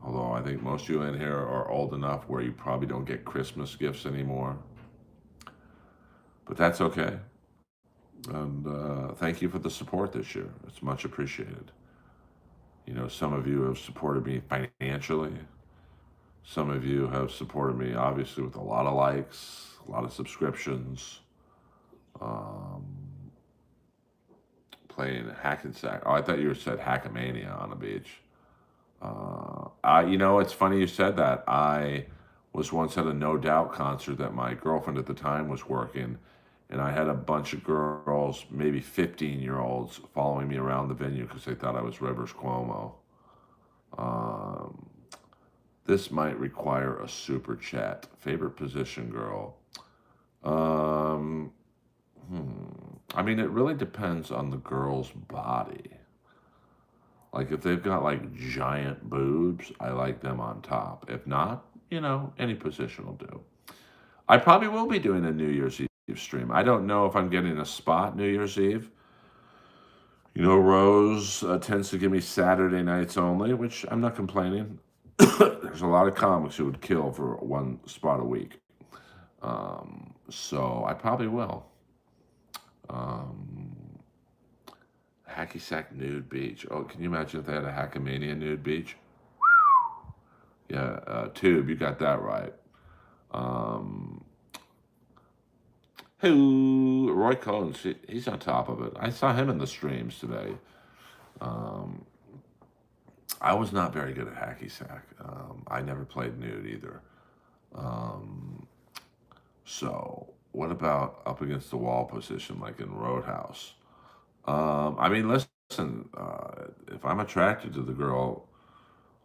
Although I think most of you in here are old enough where you probably don't get Christmas gifts anymore. But that's okay. And thank you for the support this year. It's much appreciated. You know, some of you have supported me financially. Some of you have supported me, obviously, with a lot of likes, a lot of subscriptions, playing hack and sack. Oh, I thought you said Hackamania on the beach. You know, it's funny you said that. I was once at a No Doubt concert that my girlfriend at the time was working, and I had a bunch of girls, maybe 15-year-olds, following me around the venue because they thought I was Rivers Cuomo. This might require a super chat. Favorite position, girl? I mean, it really depends on the girl's body. Like, if they've got, like, giant boobs, I like them on top. If not, you know, any position will do. I probably will be doing a New Year's Eve stream. I don't know if I'm getting a spot New Year's Eve. You know, Rose tends to give me Saturday nights only, which I'm not complaining. There's a lot of comics who would kill for one spot a week. So I probably will. Hacky Sack Nude Beach. Oh, can you imagine if they had a Hackamania Nude Beach? Yeah, Tube, you got that right. Who? Roy Cohen, he's on top of it. I saw him in the streams today. I was not very good at Hacky Sack. I never played nude either. So, what about up against the wall position, like in Roadhouse? I mean, listen, if I'm attracted to the girl,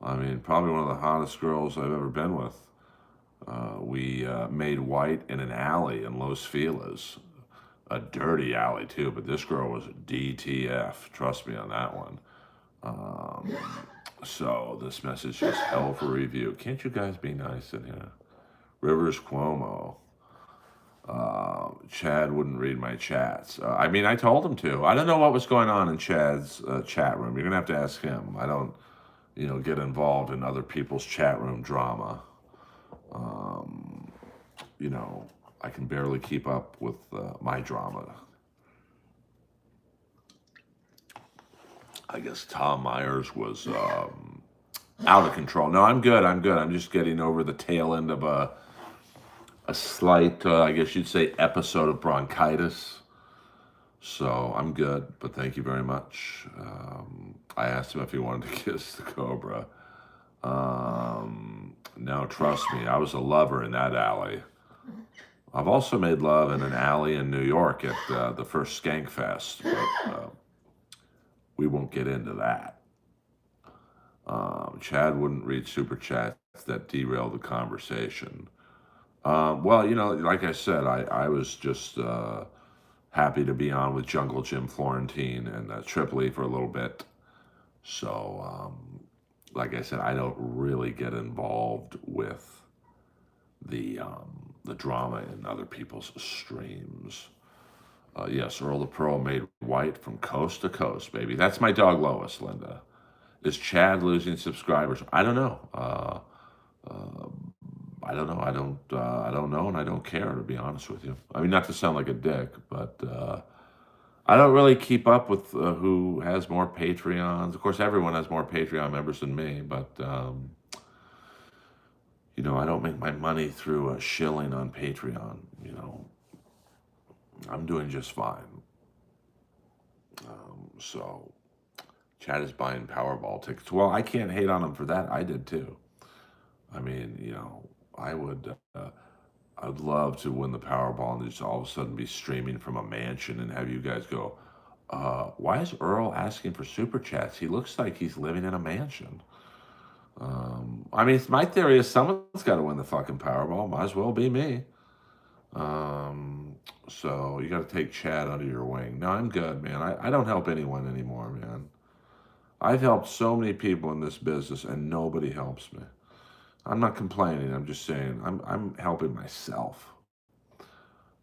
I mean, probably one of the hottest girls I've ever been with. We made white in an alley in Los Feliz. A dirty alley, too, but this girl was DTF. Trust me on that one. So this message is hell for review. Can't you guys be nice in here? Rivers Cuomo. Chad wouldn't read my chats. I mean, I told him to. I don't know what was going on in Chad's chat room. You're going to have to ask him. I don't, you know, get involved in other people's chat room drama. You know, I can barely keep up with my drama. I guess Tom Myers was out of control. No, I'm good. I'm good. I'm just getting over the tail end of a slight, I guess you'd say, episode of bronchitis. So I'm good, but thank you very much. I asked him if he wanted to kiss the cobra. No, trust me, I was a lover in that alley. I've also made love in an alley in New York at the first Skank Fest, but we won't get into that. Chad wouldn't read super chats that derail the conversation. Well, you know, like I said, I was just happy to be on with Jungle Jim Florentine and Tripoli for a little bit. So, like I said, I don't really get involved with the drama in other people's streams. Yes, Earl the Pearl made white from coast to coast, baby. That's my dog Lois, Linda. Is Chad losing subscribers? I don't know. I don't know. I don't know, and I don't care, to be honest with you. I mean, not to sound like a dick, but I don't really keep up with who has more Patreons. Of course, everyone has more Patreon members than me, but you know, I don't make my money through a shilling on Patreon. You know, I'm doing just fine. So Chad is buying Powerball tickets. Well, I can't hate on him for that. I did too. I mean, I would. I'd love to win the Powerball and just all of a sudden be streaming from a mansion and have you guys go, why is Earl asking for super chats? He looks like he's living in a mansion. I mean, my theory is someone's got to win the fucking Powerball. Might as well be me. So you got to take Chad under your wing. No, I'm good, man. I don't help anyone anymore, man. I've helped so many people in this business and nobody helps me. I'm not complaining. I'm just saying I'm helping myself.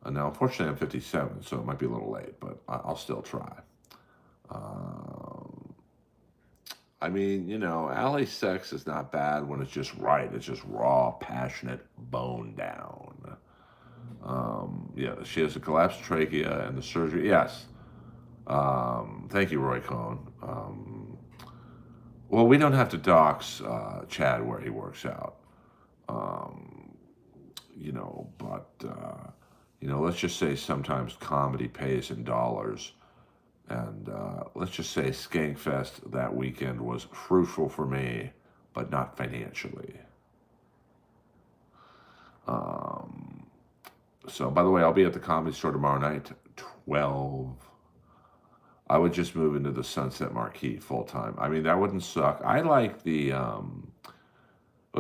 Now, unfortunately, I'm 57, so it might be a little late, but I'll still try. Um, I mean, alley sex is not bad when it's just right. It's just raw, passionate, bone down. Yeah, she has a collapsed trachea and the surgery. Yes. Thank you, Roy Cohn. Well, we don't have to dox Chad where he works out. Um, but let's just say sometimes comedy pays in dollars. And let's just say Skankfest that weekend was fruitful for me, but not financially. Um, so, by the way, I'll be at the Comedy Store tomorrow night, 12. I would just move into the Sunset Marquis full time. I mean, that wouldn't suck. I like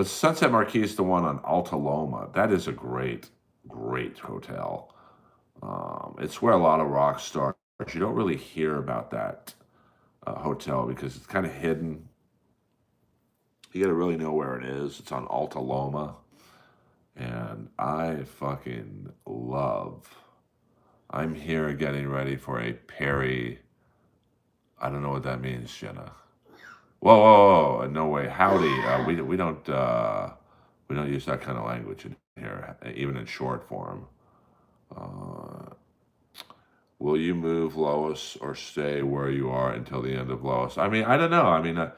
Sunset Marquis is the one on Alta Loma. That is a great, great hotel. It's where a lot of rock stars. You don't really hear about that hotel because it's kind of hidden. You got to really know where it is. It's on Alta Loma, and I fucking love. I'm here getting ready for a Perry. I don't know what that means, Jenna. Whoa, whoa, whoa! No way, howdy. We don't use that kind of language in here, even in short form. Uh, will you move, Lois, or stay where you are until the end of Lois? I mean, I don't know. I mean,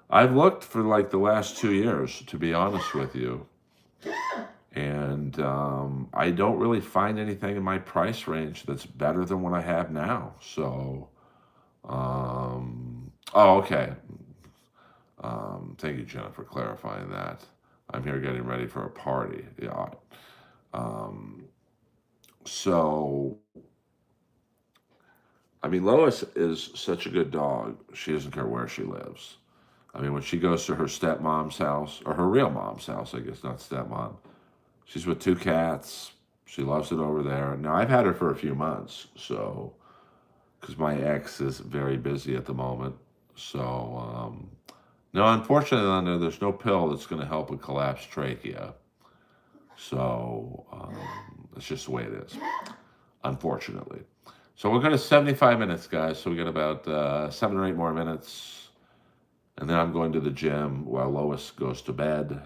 I've looked for like the last 2 years, to be honest with you, and I don't really find anything in my price range that's better than what I have now. So, oh, okay. Thank you, Jenna, for clarifying that. I'm here getting ready for a party. Yeah. Um, so, I mean, Lois is such a good dog. She doesn't care where she lives. I mean, when she goes to her stepmom's house, or her real mom's house, I guess, not stepmom, she's with 2 cats. She loves it over there. Now, I've had her for a few months, so, because my ex is very busy at the moment. So, no, unfortunately, there's no pill that's going to help with collapsed trachea. So, it's just the way it is, unfortunately. So we're going to 75 minutes, guys. So we got about 7 or 8 more minutes. And then I'm going to the gym while Lois goes to bed.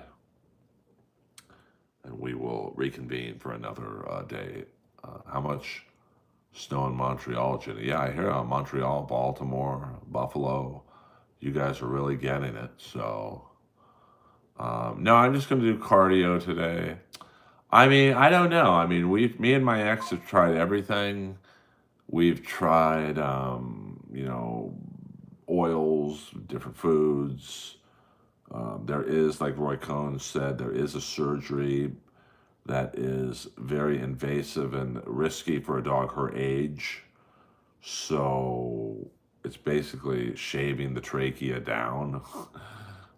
And we will reconvene for another day. How much snow in Montreal, Jenny? Yeah, I hear Montreal, Baltimore, Buffalo. You guys are really getting it. So, no, I'm just going to do cardio today. I mean, I don't know. I mean, me and my ex have tried everything. We've tried, oils, different foods. There is, like Roy Cohn said, there is a surgery that is very invasive and risky for a dog her age. So it's basically shaving the trachea down.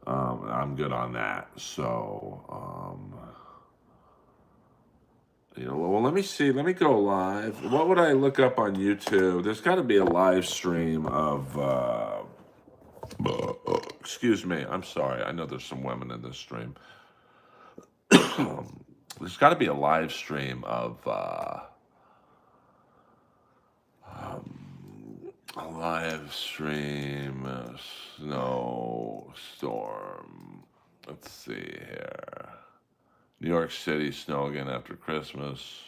I'm good on that. So, well, let me see. Let me go live. What would I look up on YouTube? There's got to be a live stream of. Excuse me. I'm sorry. I know there's some women in this stream. There's got to be a live stream of. A live stream snowstorm. Let's see here. New York City snow again after Christmas.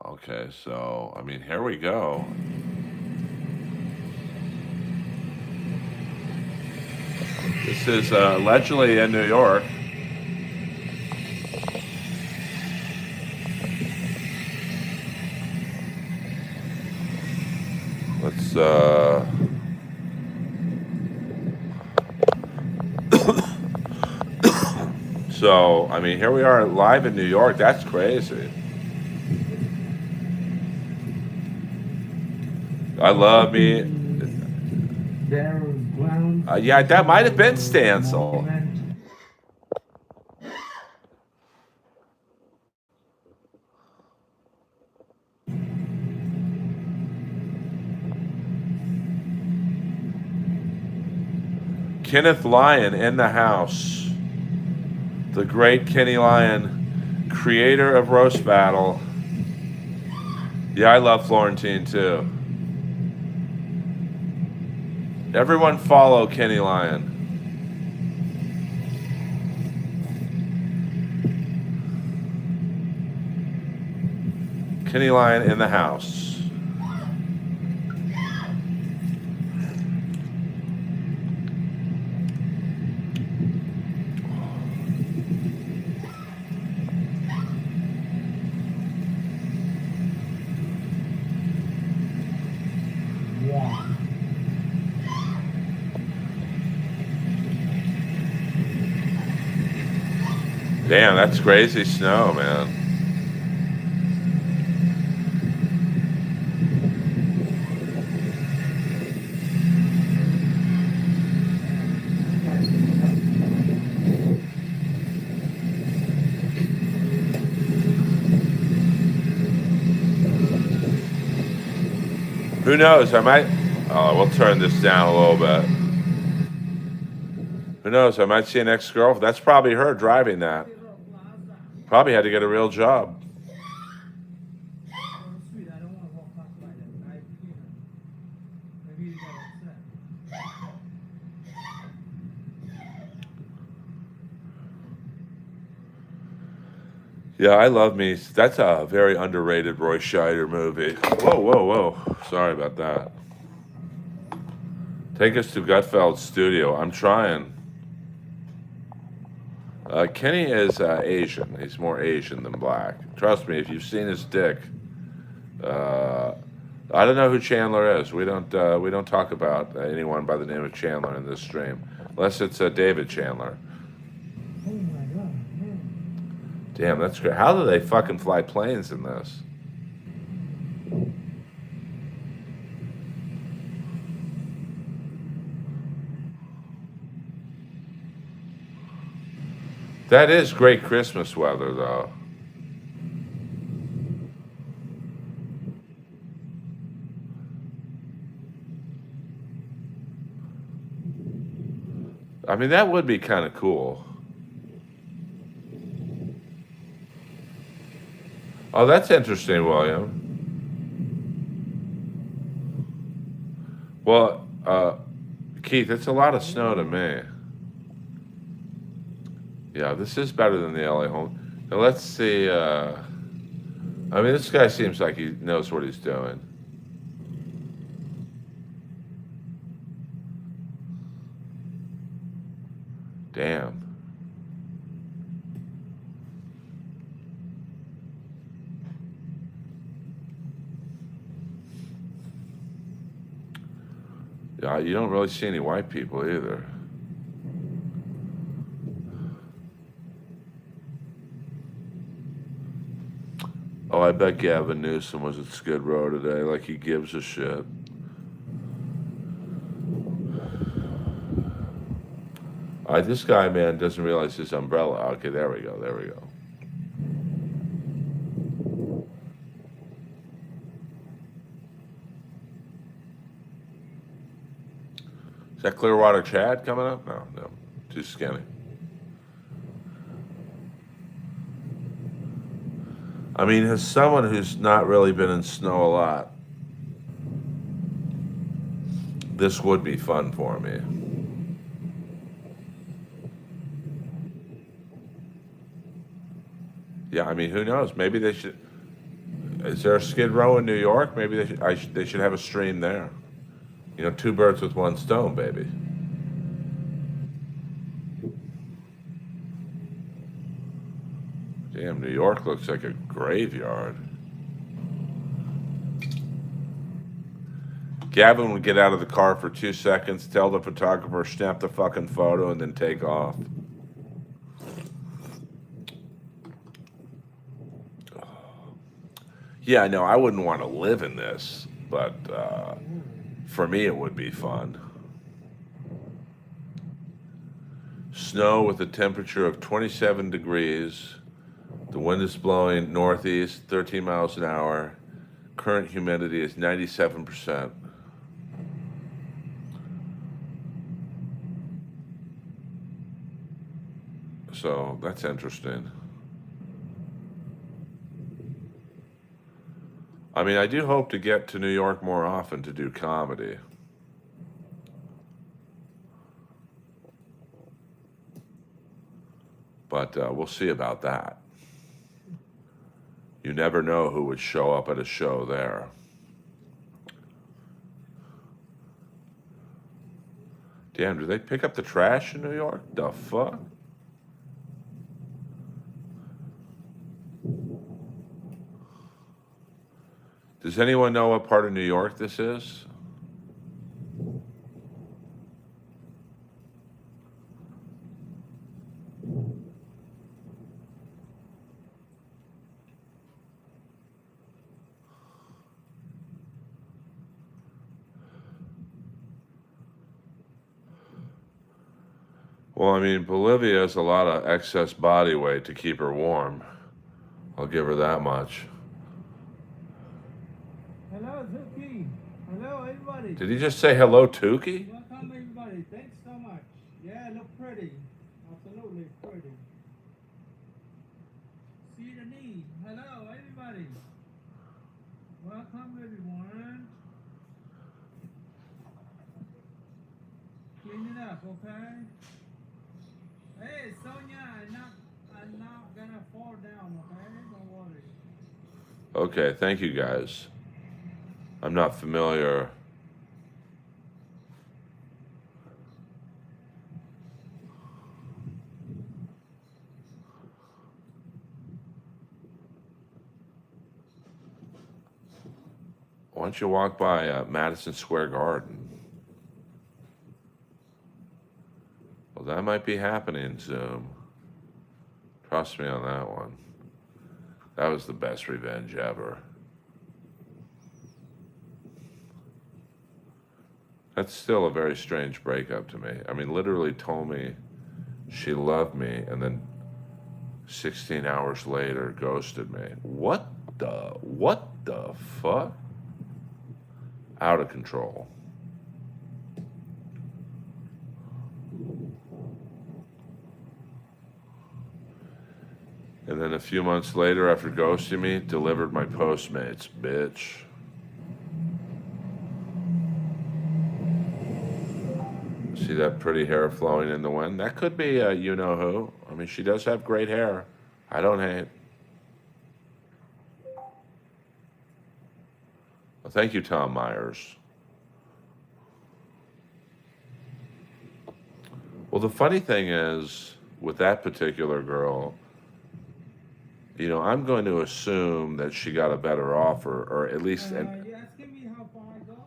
Okay, so, I mean, here we go. This is allegedly in New York. Let's, so, I mean, here we are live in New York. That's crazy. I love me. Yeah, that might have been Stancil. Kenneth Lyon in the house. The great Kenny Lyon, creator of Roast Battle. Yeah, I love Florentine too. Everyone follow Kenny Lyon. Kenny Lyon in the house. Damn, that's crazy snow, man. Who knows? I might. Oh, we'll turn this down a little bit. Who knows? I might see an ex-girlfriend. That's probably her driving that. Probably had to get a real job. Yeah, I love me. That's a very underrated Roy Scheider movie. Whoa, whoa, whoa. Sorry about that. Take us to Gutfeld's studio. I'm trying. Kenny is Asian. He's more Asian than black. Trust me, if you've seen his dick, I don't know who Chandler is. We don't talk about anyone by the name of Chandler in this stream, unless it's David Chandler. Damn, that's great. How do they fucking fly planes in this? That is great Christmas weather, though. I mean, that would be kind of cool. Oh, that's interesting, William. Well, Keith, it's a lot of snow to me. Yeah, this is better than the LA home. Now let's see. I mean, this guy seems like he knows what he's doing. Damn. Yeah, you don't really see any white people either. Oh, I bet Gavin Newsom was at Skid Row today, like he gives a shit. This guy, man, doesn't realize his umbrella. Okay, there we go, there we go. Is that Clearwater Chad coming up? No, no, too skinny. I mean, as someone who's not really been in snow a lot, this would be fun for me. Yeah, I mean, who knows? Maybe they should. Is there a Skid Row in New York? Maybe they should have a stream there. You know, two birds with one stone, baby. Damn, New York looks like a graveyard. Gavin would get out of the car for 2 seconds, tell the photographer, snap the fucking photo, and then take off. Yeah, no, I wouldn't want to live in this, but for me it would be fun. Snow with a temperature of 27 degrees. The wind is blowing northeast, 13 miles an hour. Current humidity is 97%. So that's interesting. I mean, I do hope to get to New York more often to do comedy. But we'll see about that. You never know who would show up at a show there. Damn, do they pick up the trash in New York? The fuck? Does anyone know what part of New York this is? Well, I mean, Bolivia has a lot of excess body weight to keep her warm. I'll give her that much. Hello, Zuki. Hello, everybody. Did he just say hello, Tukey? Welcome, everybody. Thanks so much. Yeah, look pretty. Absolutely pretty. See the knee. Hello, everybody. Welcome, everyone. Clean it up, okay? Hey, Sonia, I'm not gonna fall down, okay? Don't worry. Okay, thank you guys. I'm not familiar. Why don't you walk by Madison Square Garden? Well, that might be happening, Zoom. Trust me on that one. That was the best revenge ever. That's still a very strange breakup to me. I mean, literally told me she loved me and then 16 hours later ghosted me. What the fuck? Out of control. And then a few months later, after ghosting me, delivered my Postmates, bitch. See that pretty hair flowing in the wind? That could be you know who. I mean, she does have great hair. I don't hate. Well, thank you, Tom Myers. Well, the funny thing is, with that particular girl, you know, I'm going to assume that she got a better offer, or at least, You asking me how far I go?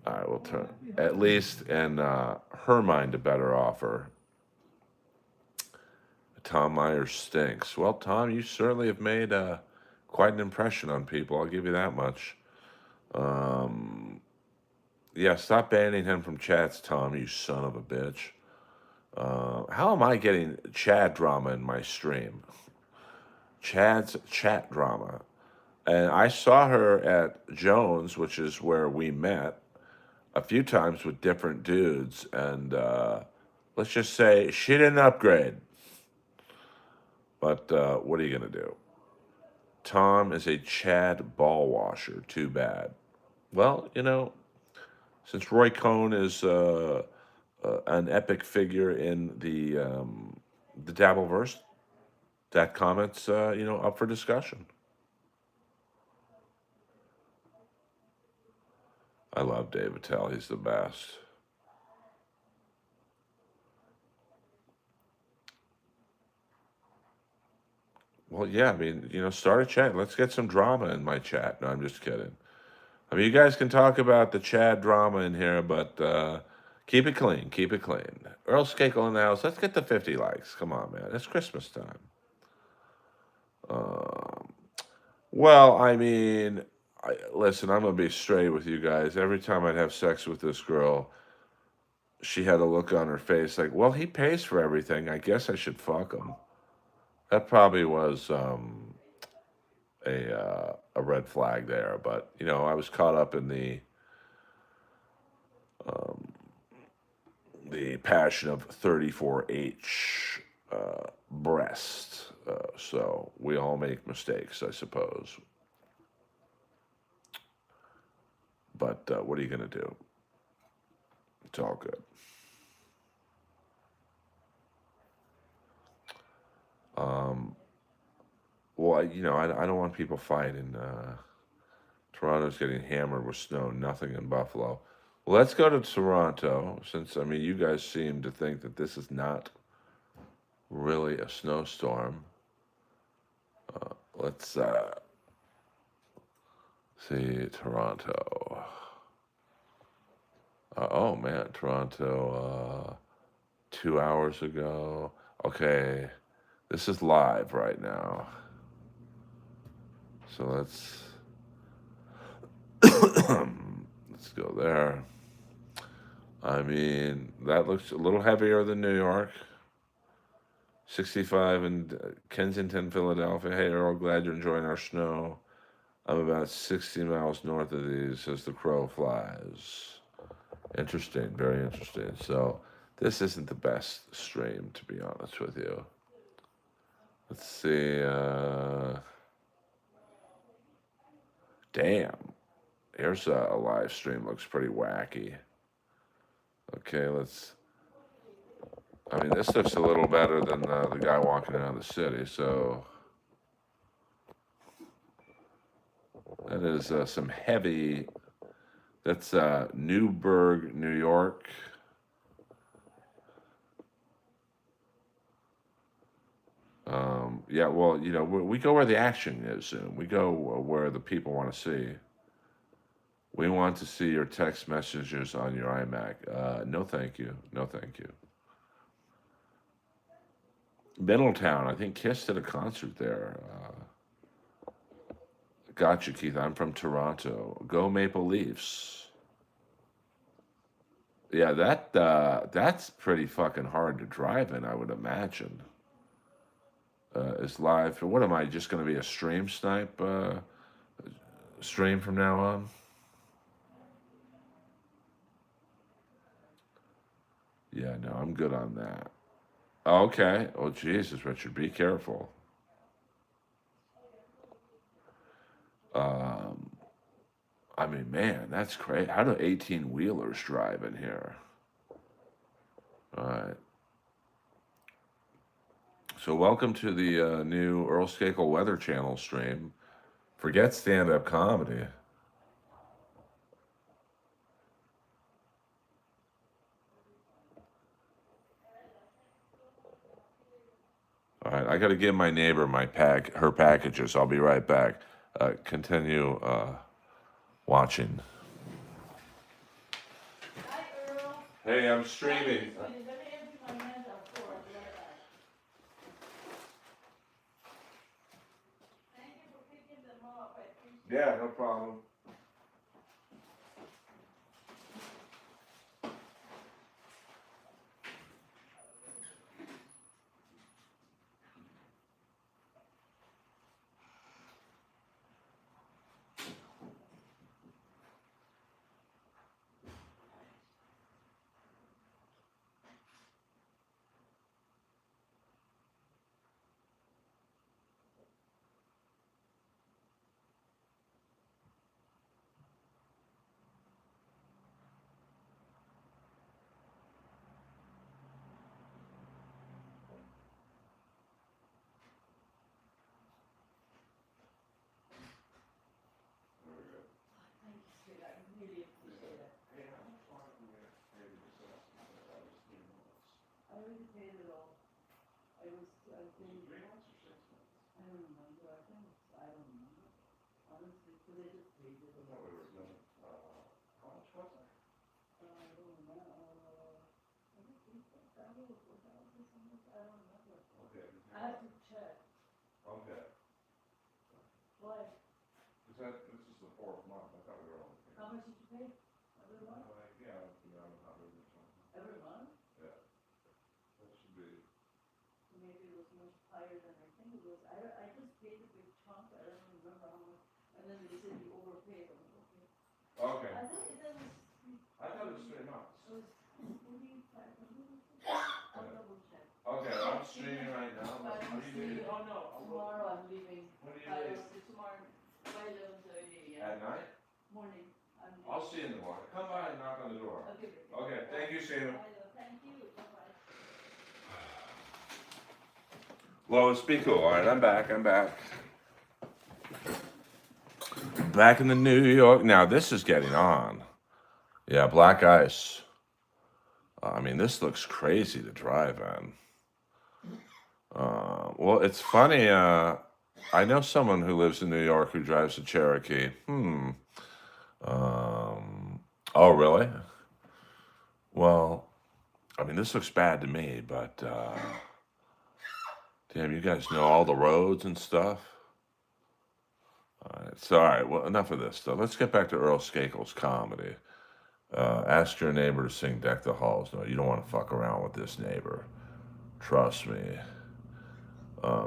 I will Oh, turn, happy at holidays. least in her mind, a better offer. Tom Myers stinks. Well, Tom, you certainly have made quite an impression on people. I'll give you that much. Um, yeah, stop banning him from chats, Tom, you son of a bitch. How am I getting Chad drama in my stream? Chad's chat drama. And I saw her at Jones, which is where we met, a few times with different dudes. And let's just say she didn't upgrade. But what are you going to do? Tom is a Chad ball washer. Too bad. Well, you know, since Roy Cohn is an epic figure in the Dabbleverse, that comment's you know, up for discussion. I love Dave Attell. He's the best. Well, yeah, I mean, you know, start a chat. Let's get some drama in my chat. No, I'm just kidding. I mean, you guys can talk about the Chad drama in here, but keep it clean. Keep it clean. Earl Skakel in the house. Let's get the 50 likes. Come on, man. It's Christmas time. Um, well, I mean, listen, I'm going to be straight with you guys. Every time I'd have sex with this girl, she had a look on her face like, well, he pays for everything. I guess I should fuck him. That probably was a red flag there. But, you know, I was caught up in um, the passion of 34H breast. So we all make mistakes, I suppose. But what are you going to do? It's all good. Um, well, I don't want people fighting. Toronto's getting hammered with snow, nothing in Buffalo. Well, let's go to Toronto, since, I mean, you guys seem to think that this is not really a snowstorm. Let's see, Toronto. Oh, man, Toronto, 2 hours ago. Okay, this is live right now. So let's go there. I mean, that looks a little heavier than New York. 65 in Kensington, Philadelphia. Hey, Earl, glad you're enjoying our snow. I'm about 60 miles north of these as the crow flies. Interesting, very interesting. So, this isn't the best stream, to be honest with you. Let's see. Damn. Here's a live stream. Looks pretty wacky. Okay, I mean, this looks a little better than the guy walking around the city, so that is some heavy. That's Newburgh, New York. Yeah, well, you know, we go where the action is, and we go where the people want to see. We want to see your text messages on your iMac. No, thank you. No, thank you. Middletown, I think Kiss did a concert there. Gotcha, Keith. I'm from Toronto. Go Maple Leafs. Yeah, that's pretty fucking hard to drive in, I would imagine. Is live. What am I just going to be a stream snipe stream from now on? Yeah, no, I'm good on that. Okay. Oh, Jesus, Richard, be careful. Um, I mean, man, that's crazy. How do 18 wheelers drive in here? All right. So, welcome to the new Earl Skakel Weather Channel stream. Forget stand up comedy. All right, I got to give my neighbor her packages. I'll be right back. Continue watching. Hi, Earl. Hey, I'm streaming. Let me empty my hands out for it. Thank you for picking them up. I appreciate it. Yeah, no problem. Thank you, sweetheart. I really appreciate it. I already paid it all. I think, I don't remember. I don't remember. Honestly, because I just paid it all. said this is the 4th month. I thought we were only paying. How much did you pay? Every month? Yeah, $1100 or something. Every month? Yeah, that should be. Maybe it was much higher than I think it was. I just paid a big chunk. I don't remember how much. And then they said you overpaid. I'm like, okay. Okay. I thought it was. I thought it was 3 months. It was 4,500. I'll double check. Okay, I'm streaming right now. But What I'm do you leaving. do? Oh no. Tomorrow I'm leaving. When do you I leave? will see tomorrow by 11:30 At night? morning. I'm leaving. I'll see you in the morning. Come by and knock on the door. Okay. Okay, thank you, Sheila. Thank you. Bye-bye. Lois, be cool. All right, I'm back. Back in the New York. Now, this is getting on. Yeah, black ice. I mean, this looks crazy to drive in. Well, it's funny. I know someone who lives in New York who drives a Cherokee. Oh, really? Well, I mean, this looks bad to me, but damn, you guys know all the roads and stuff. All right. Well, enough of this stuff. Let's get back to Earl Skakel's comedy. Ask your neighbor to sing "Deck the Halls." No, you don't want to fuck around with this neighbor. Trust me.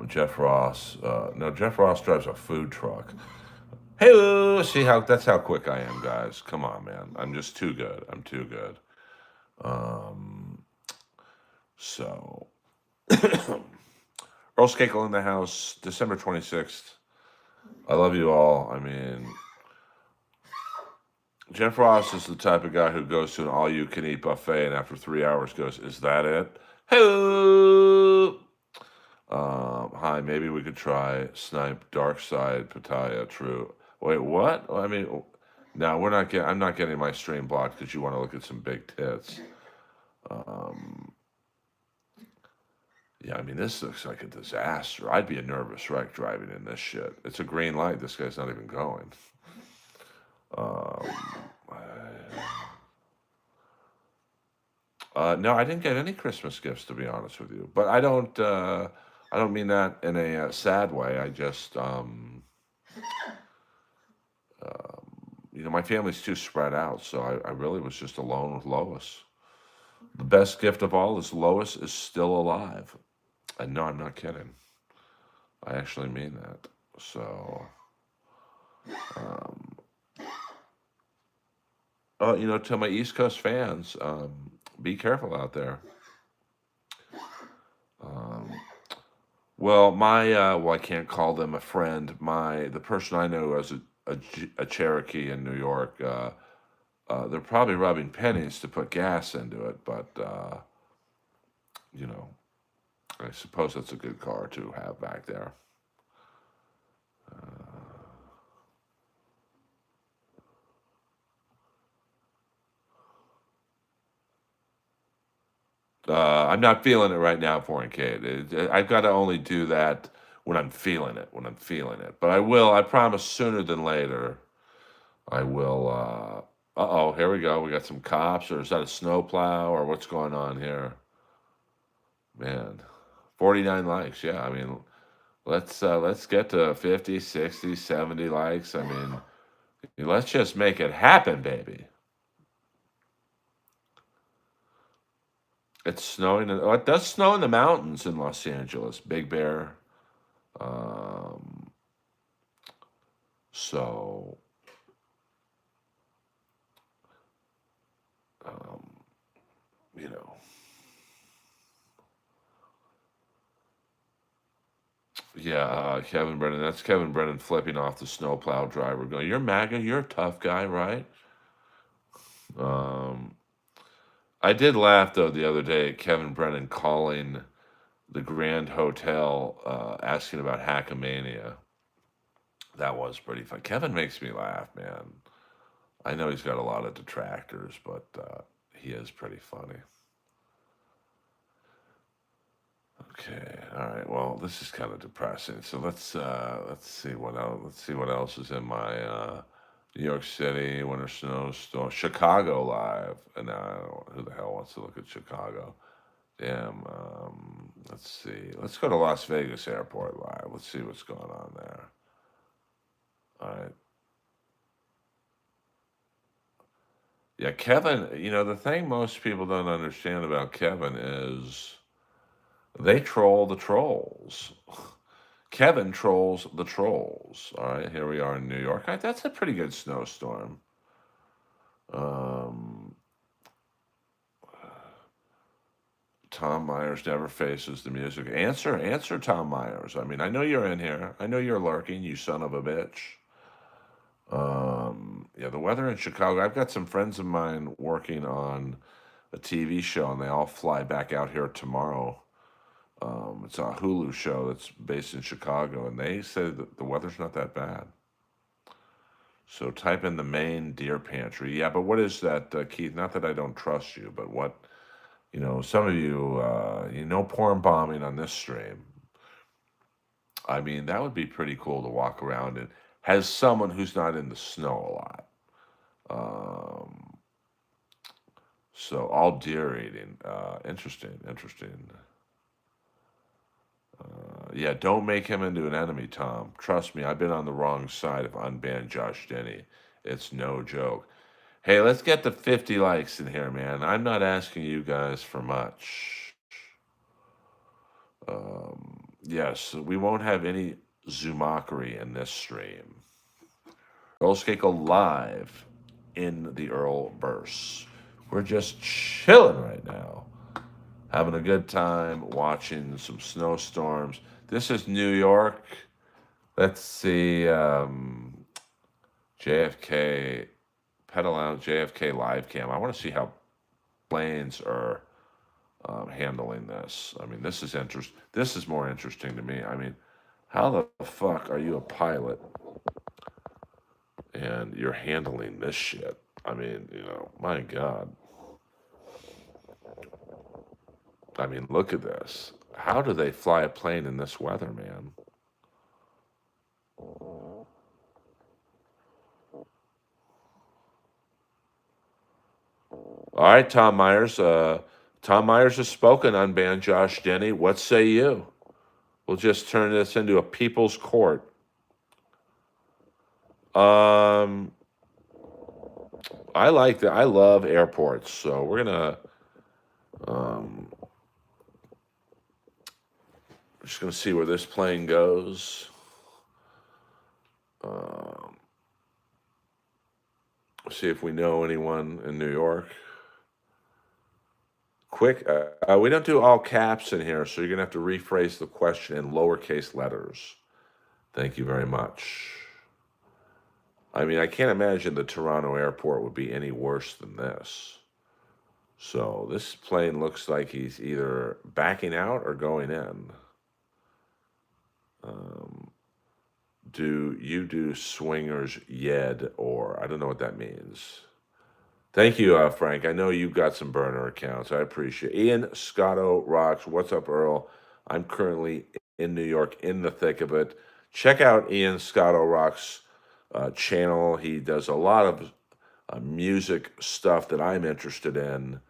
Jeff Ross. No, Jeff Ross drives a food truck. Hey, see that's how quick I am, guys. Come on, man. I'm just too good. I'm too good. So, Earl Skakel in the house, December 26th. I love you all. I mean, Jeff Ross is the type of guy who goes to an all-you-can-eat buffet and after 3 hours goes, "Is that it?" Hello. Hi, maybe we could try Snipe, Dark Side, Pattaya, True. Wait, what? I mean, no, we're not getting. I'm not getting my stream blocked because you want to look at some big tits. Yeah, I mean, this looks like a disaster. I'd be a nervous wreck driving in this shit. It's a green light. This guy's not even going. No, I didn't get any Christmas gifts, to be honest with you. But I don't mean that in a sad way. I just, my family's too spread out, so I really was just alone with Lois. The best gift of all is Lois is still alive. And no, I'm not kidding. I actually mean that. So, to my East Coast fans, be careful out there. Well, I can't call them a friend. The person I know as a Cherokee in New York, they're probably rubbing pennies to put gas into it, but, I suppose that's a good car to have back there. I'm not feeling it right now, Foreign Kate. I've got to only do that when I'm feeling it. But I will. I promise. Sooner than later, I will. Oh, here we go. We got some cops, or is that a snowplow, or what's going on here? Man, 49 likes. Yeah, I mean, let's get to 50, 60, 70 likes. I mean, let's just make it happen, baby. It's snowing. It does snow in the mountains in Los Angeles, Big Bear. So, um, you know, yeah, Kevin Brennan. That's Kevin Brennan flipping off the snowplow driver, going, "You're MAGA. You're a tough guy, right?" I did laugh though the other day at Kevin Brennan calling the Grand Hotel, asking about Hackamania. That was pretty fun. Kevin makes me laugh, man. I know he's got a lot of detractors, but he is pretty funny. Okay, all right. Well, this is kind of depressing. So let's see what else. Let's see what else is in my New York City winter snowstorm. Chicago live, and who the hell wants to look at Chicago? Damn. Let's see. Let's go to Las Vegas Airport live. Let's see what's going on there. All right. Yeah, Kevin, the thing most people don't understand about Kevin is they troll the trolls. Kevin trolls the trolls. All right, here we are in New York. That's a pretty good snowstorm. Um, Tom Myers never faces the music. Answer, Tom Myers. I mean, I know you're in here. I know you're lurking, you son of a bitch. Yeah, the weather in Chicago. I've got some friends of mine working on a TV show, and they all fly back out here tomorrow. It's a Hulu show that's based in Chicago, and they say that the weather's not that bad. So type in the main deer pantry. Yeah, but what is that, Keith? Not that I don't trust you, but what, some of you, porn bombing on this stream. I mean, that would be pretty cool to walk around and has someone who's not in the snow a lot. Um, so all deer eating. Interesting, interesting. Yeah, don't make him into an enemy, Tom. Trust me, I've been on the wrong side of unbanned Josh Denny. It's no joke. Hey, let's get to 50 likes in here, man. I'm not asking you guys for much. Yes, we won't have any Zoomachery in this stream. Earl Skakel live in the Earlverse. We're just chilling right now, having a good time watching some snowstorms. This is New York. Let's see, JFK, pedal out JFK live cam. I want to see how planes are handling this. I mean, this is This is more interesting to me. I mean, how the fuck are you a pilot and you're handling this shit? I mean, my God. I mean, look at this. How do they fly a plane in this weather, man? All right, Tom Myers. Tom Myers has spoken. Unban Josh Denny. What say you? We'll just turn this into a people's court. Um, I like that. I love airports, so we're gonna. Um, just gonna see where this plane goes. Um, see if we know anyone in New York. Quick, we don't do all caps in here, so you're gonna have to rephrase the question in lowercase letters. Thank you very much. I mean, I can't imagine the Toronto airport would be any worse than this. So this plane looks like he's either backing out or going in. Um, do you do swingers yed, or I don't know what that means. Thank you, Frank. I know you've got some burner accounts. I appreciate it. Ian Scotto rocks. What's up, Earl? I'm currently in New York in the thick of it. Check out Ian Scotto rocks channel. He does a lot of music stuff that I'm interested in,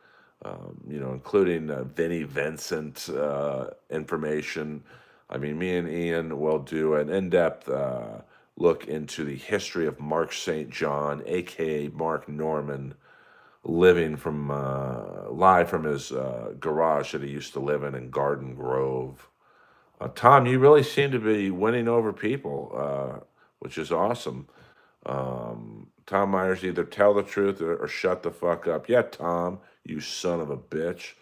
including Vinnie Vincent information. I mean, me and Ian will do an in-depth look into the history of Mark St. John, aka Mark Norman, living from live from his garage that he used to live in Garden Grove. Tom, you really seem to be winning over people, which is awesome. Tom Myers, either tell the truth or shut the fuck up. Yeah, Tom, you son of a bitch.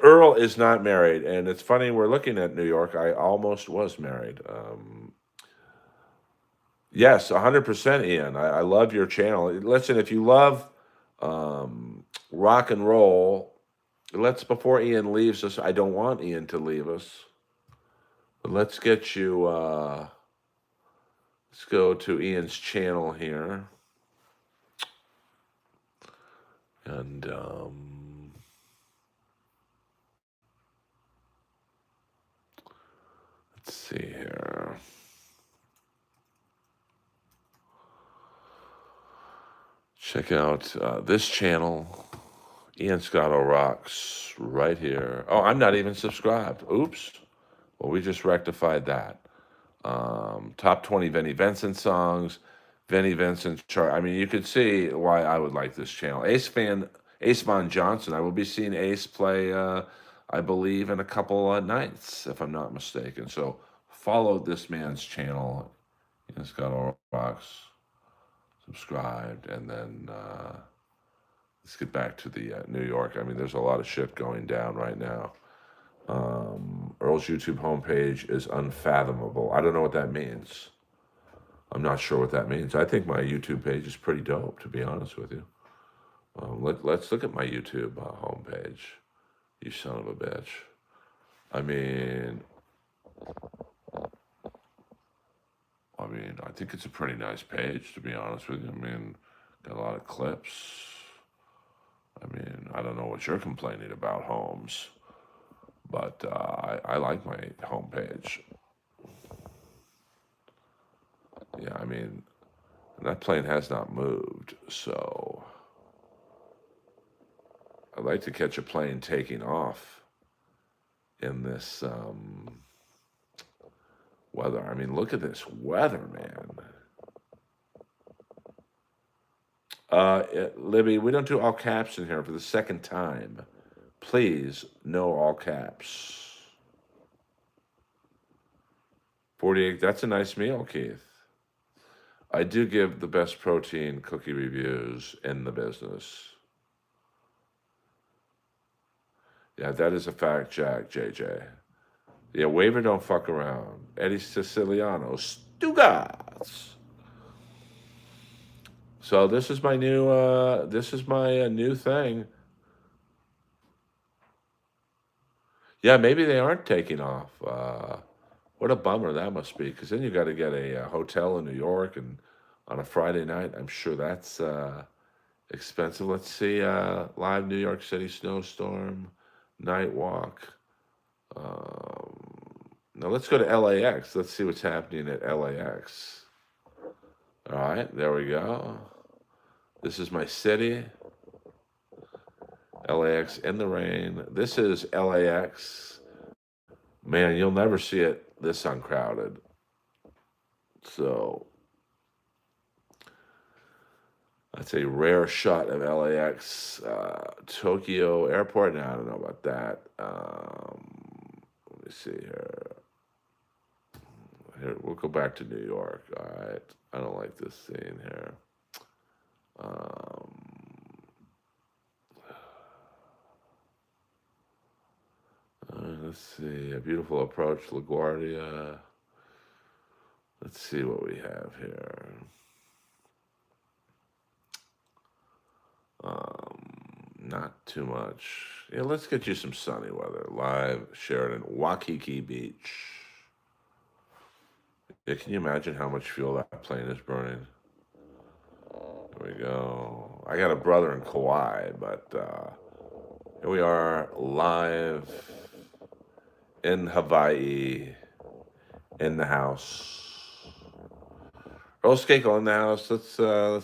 Earl is not married, and it's funny we're looking at New York. I almost was married. Yes, 100%, Ian. I love your channel. Listen, if you love rock and roll, before Ian leaves us, I don't want Ian to leave us. But let's get you, let's go to Ian's channel here. And, let's see here. Check out this channel, Ian Scotto Rocks, right here. Oh, I'm not even subscribed. Oops. Well, we just rectified that. Top 20 Vinnie Vincent songs, Vinny Vincent, I mean, you could see why I would like this channel. Ace Von Johnson. I will be seeing Ace play, I believe, in a couple nights, if I'm not mistaken. So follow this man's channel. He's got all box subscribed, and then let's get back to the New York. I mean, there's a lot of shit going down right now. Earl's YouTube homepage is unfathomable. I don't know what that means. I'm not sure what that means. I think my YouTube page is pretty dope, to be honest with you. Let's look at my YouTube homepage. You son of a bitch. I mean, I think it's a pretty nice page, to be honest with you. I mean, got a lot of clips. I mean, I don't know what you're complaining about, Holmes, but I like my homepage. Yeah, I mean, that plane has not moved, so I'd like to catch a plane taking off in this weather. I mean, look at this weather, man. Libby, we don't do all caps in here for the second time. Please, no all caps. 48, that's a nice meal, Keith. I do give the best protein cookie reviews in the business. Yeah, that is a fact, Jack, JJ. Yeah, Waver don't fuck around. Eddie Siciliano, Stugas. So this is my new thing. Yeah, maybe they aren't taking off. What a bummer that must be, because then you got to get a hotel in New York, and on a Friday night, I'm sure that's expensive. Let's see, live New York City snowstorm, night walk. Now let's go to LAX. Let's see what's happening at LAX. All right, there we go. This is my city. LAX in the rain. This is LAX. Man, you'll never see it this uncrowded. So that's a rare shot of LAX. Tokyo Airport. Now I don't know about that. Let me see here. Here, we'll go back to New York. All right. I don't like this scene here. Let's see. A beautiful approach, LaGuardia. Let's see what we have here. Not too much. Yeah, let's get you some sunny weather. Live Sheridan, Waikiki Beach. Yeah, can you imagine how much fuel that plane is burning? There we go. I got a brother in Kauai, but here we are live in Hawaii, in the house. Earl Skakel in the house. Let's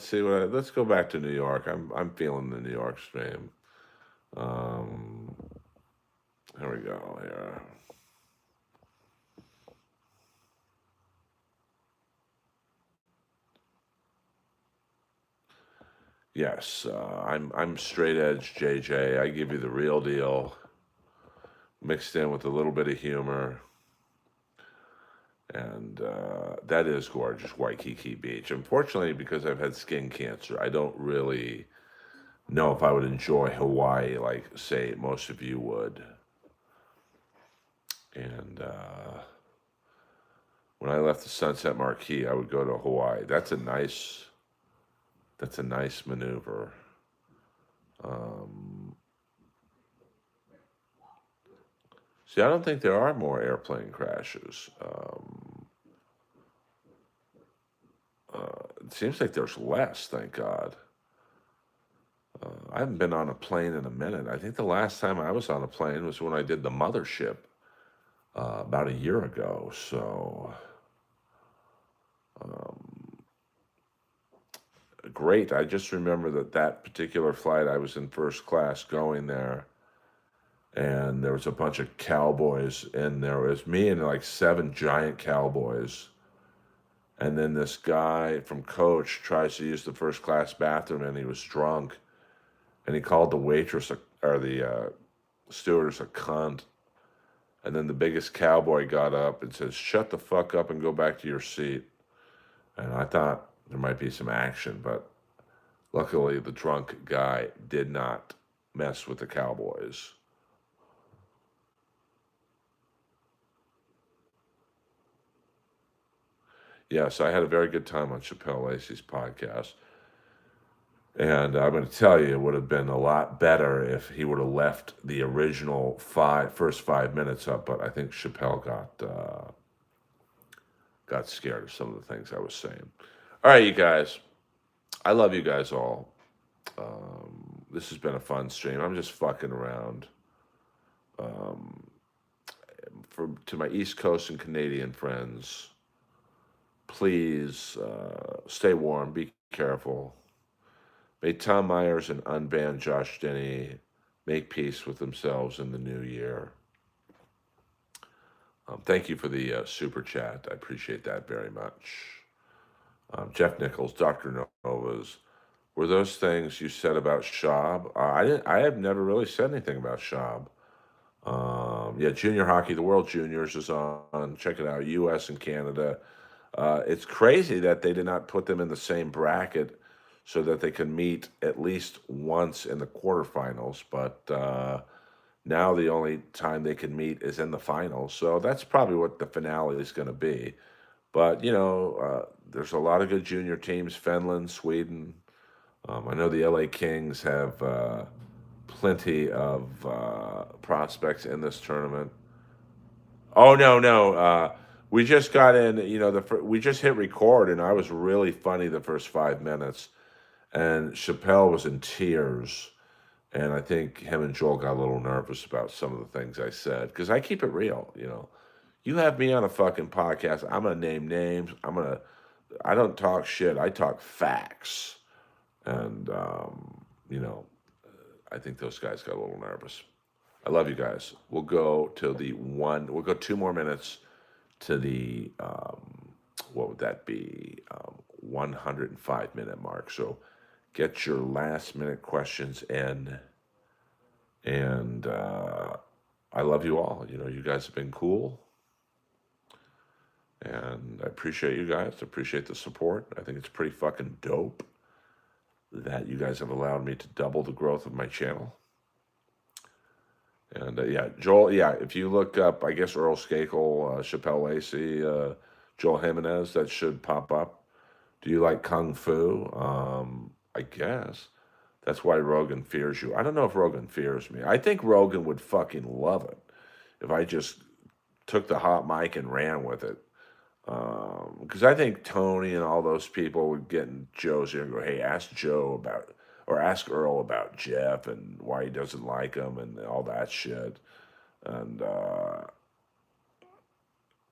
see let's go back to New York. I'm feeling the New York stream. Here we go. Here. Yes, I'm straight edge JJ. I give you the real deal, mixed in with a little bit of humor. And that is gorgeous, Waikiki Beach. Unfortunately, because I've had skin cancer, I don't really know if I would enjoy Hawaii like, say, most of you would. And when I left the Sunset Marquis, I would go to Hawaii. That's a nice maneuver. See, I don't think there are more airplane crashes. It seems like there's less, thank God. I haven't been on a plane in a minute. I think the last time I was on a plane was when I did the Mothership about a year ago. So, great. I just remember that particular flight, I was in first class going there, and there was a bunch of cowboys in there. It was me and like 7 giant cowboys And then this guy from Coach tries to use the first class bathroom, and he was drunk, and he called the waitress or the stewardess a cunt. And then the biggest cowboy got up and says, "Shut the fuck up and go back to your seat." And I thought there might be some action, but luckily the drunk guy did not mess with the Cowboys. Yes, I had a very good time on Chappelle Lacey's podcast. And I'm going to tell you, it would have been a lot better if he would have left the original first 5 minutes up. But I think Chappelle got scared of some of the things I was saying. All right, you guys. I love you guys all. This has been a fun stream. I'm just fucking around. Um, to my East Coast and Canadian friends, please stay warm, be careful. May Tom Myers and unbanned Josh Denny make peace with themselves in the new year. Thank you for the super chat. I appreciate that very much. Jeff Nichols, Dr. Novas. Were those things you said about Schaub? I didn't. I have never really said anything about Schaub. Yeah, junior hockey, the World Juniors is on. Check it out. U.S. and Canada. It's crazy that they did not put them in the same bracket so that they can meet at least once in the quarterfinals. But now the only time they can meet is in the finals. So that's probably what the finale is going to be. But, there's a lot of good junior teams, Finland, Sweden. I know the LA Kings have plenty of prospects in this tournament. Oh, no, no. We just got in, we just hit record, and I was really funny the first 5 minutes. And Chappelle was in tears. And I think him and Joel got a little nervous about some of the things I said. Because I keep it real. You have me on a fucking podcast, I'm going to name names. I don't talk shit. I talk facts. And, I think those guys got a little nervous. I love you guys. We'll go 2 more minutes to the, what would that be? 105-minute mark. So get your last minute questions in. And I love you all. You guys have been cool. And I appreciate you guys. I appreciate the support. I think it's pretty fucking dope that you guys have allowed me to double the growth of my channel. And yeah, Joel, if you look up, I guess, Earl Skakel, Chappelle Lacey, Joel Jimenez, that should pop up. Do you like Kung Fu? I guess. That's why Rogan fears you. I don't know if Rogan fears me. I think Rogan would fucking love it if I just took the hot mic and ran with it. Because I think Tony and all those people would get in Joe's ear and go, "Hey, ask Joe about, or ask Earl about Jeff and why he doesn't like him and all that shit." And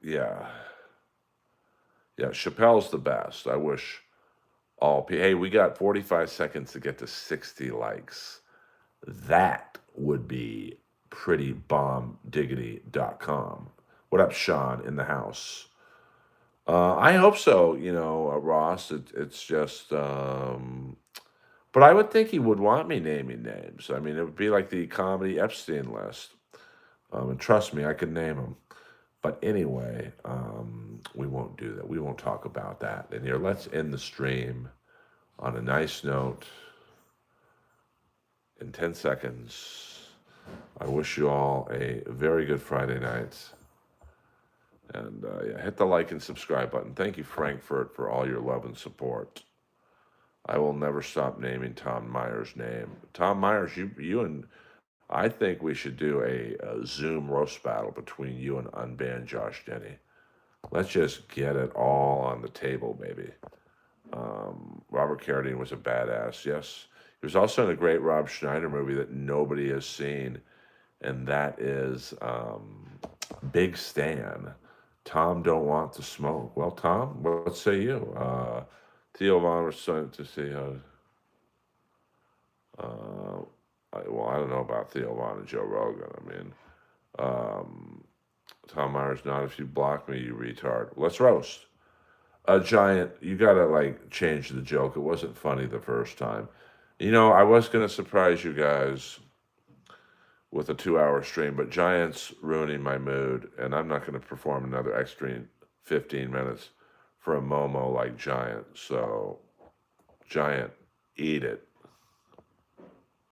yeah, Chappelle's the best. I wish hey, we got 45 seconds to get to 60 likes. That would be pretty bombdiggity.com. What up, Sean, in the house? I hope so, Ross. It's just, but I would think he would want me naming names. I mean, it would be like the comedy Epstein list. And trust me, I could name them. But anyway, we won't do that. We won't talk about that. And here, let's end the stream on a nice note. In 10 seconds, I wish you all a very good Friday night. And hit the like and subscribe button. Thank you, Frankfurt, for all your love and support. I will never stop naming Tom Myers' name. Tom Myers, you and I think we should do a Zoom roast battle between you and unbanned Josh Denny. Let's just get it all on the table, baby. Robert Carradine was a badass, yes. He was also in a great Rob Schneider movie that nobody has seen, and that is Big Stan. Tom don't want to smoke. Well, Tom, what say you? Theo Von was sent to see how. I don't know about Theo Von and Joe Rogan. I mean, Tom Myers, not if you block me, you retard. Let's roast. A Giant, you gotta like change the joke. It wasn't funny the first time. You know, I was gonna surprise you guys with a 2 hour stream, but Giant's ruining my mood, and I'm not gonna perform another extra 15 minutes for a Momo like Giant. So, Giant, eat it.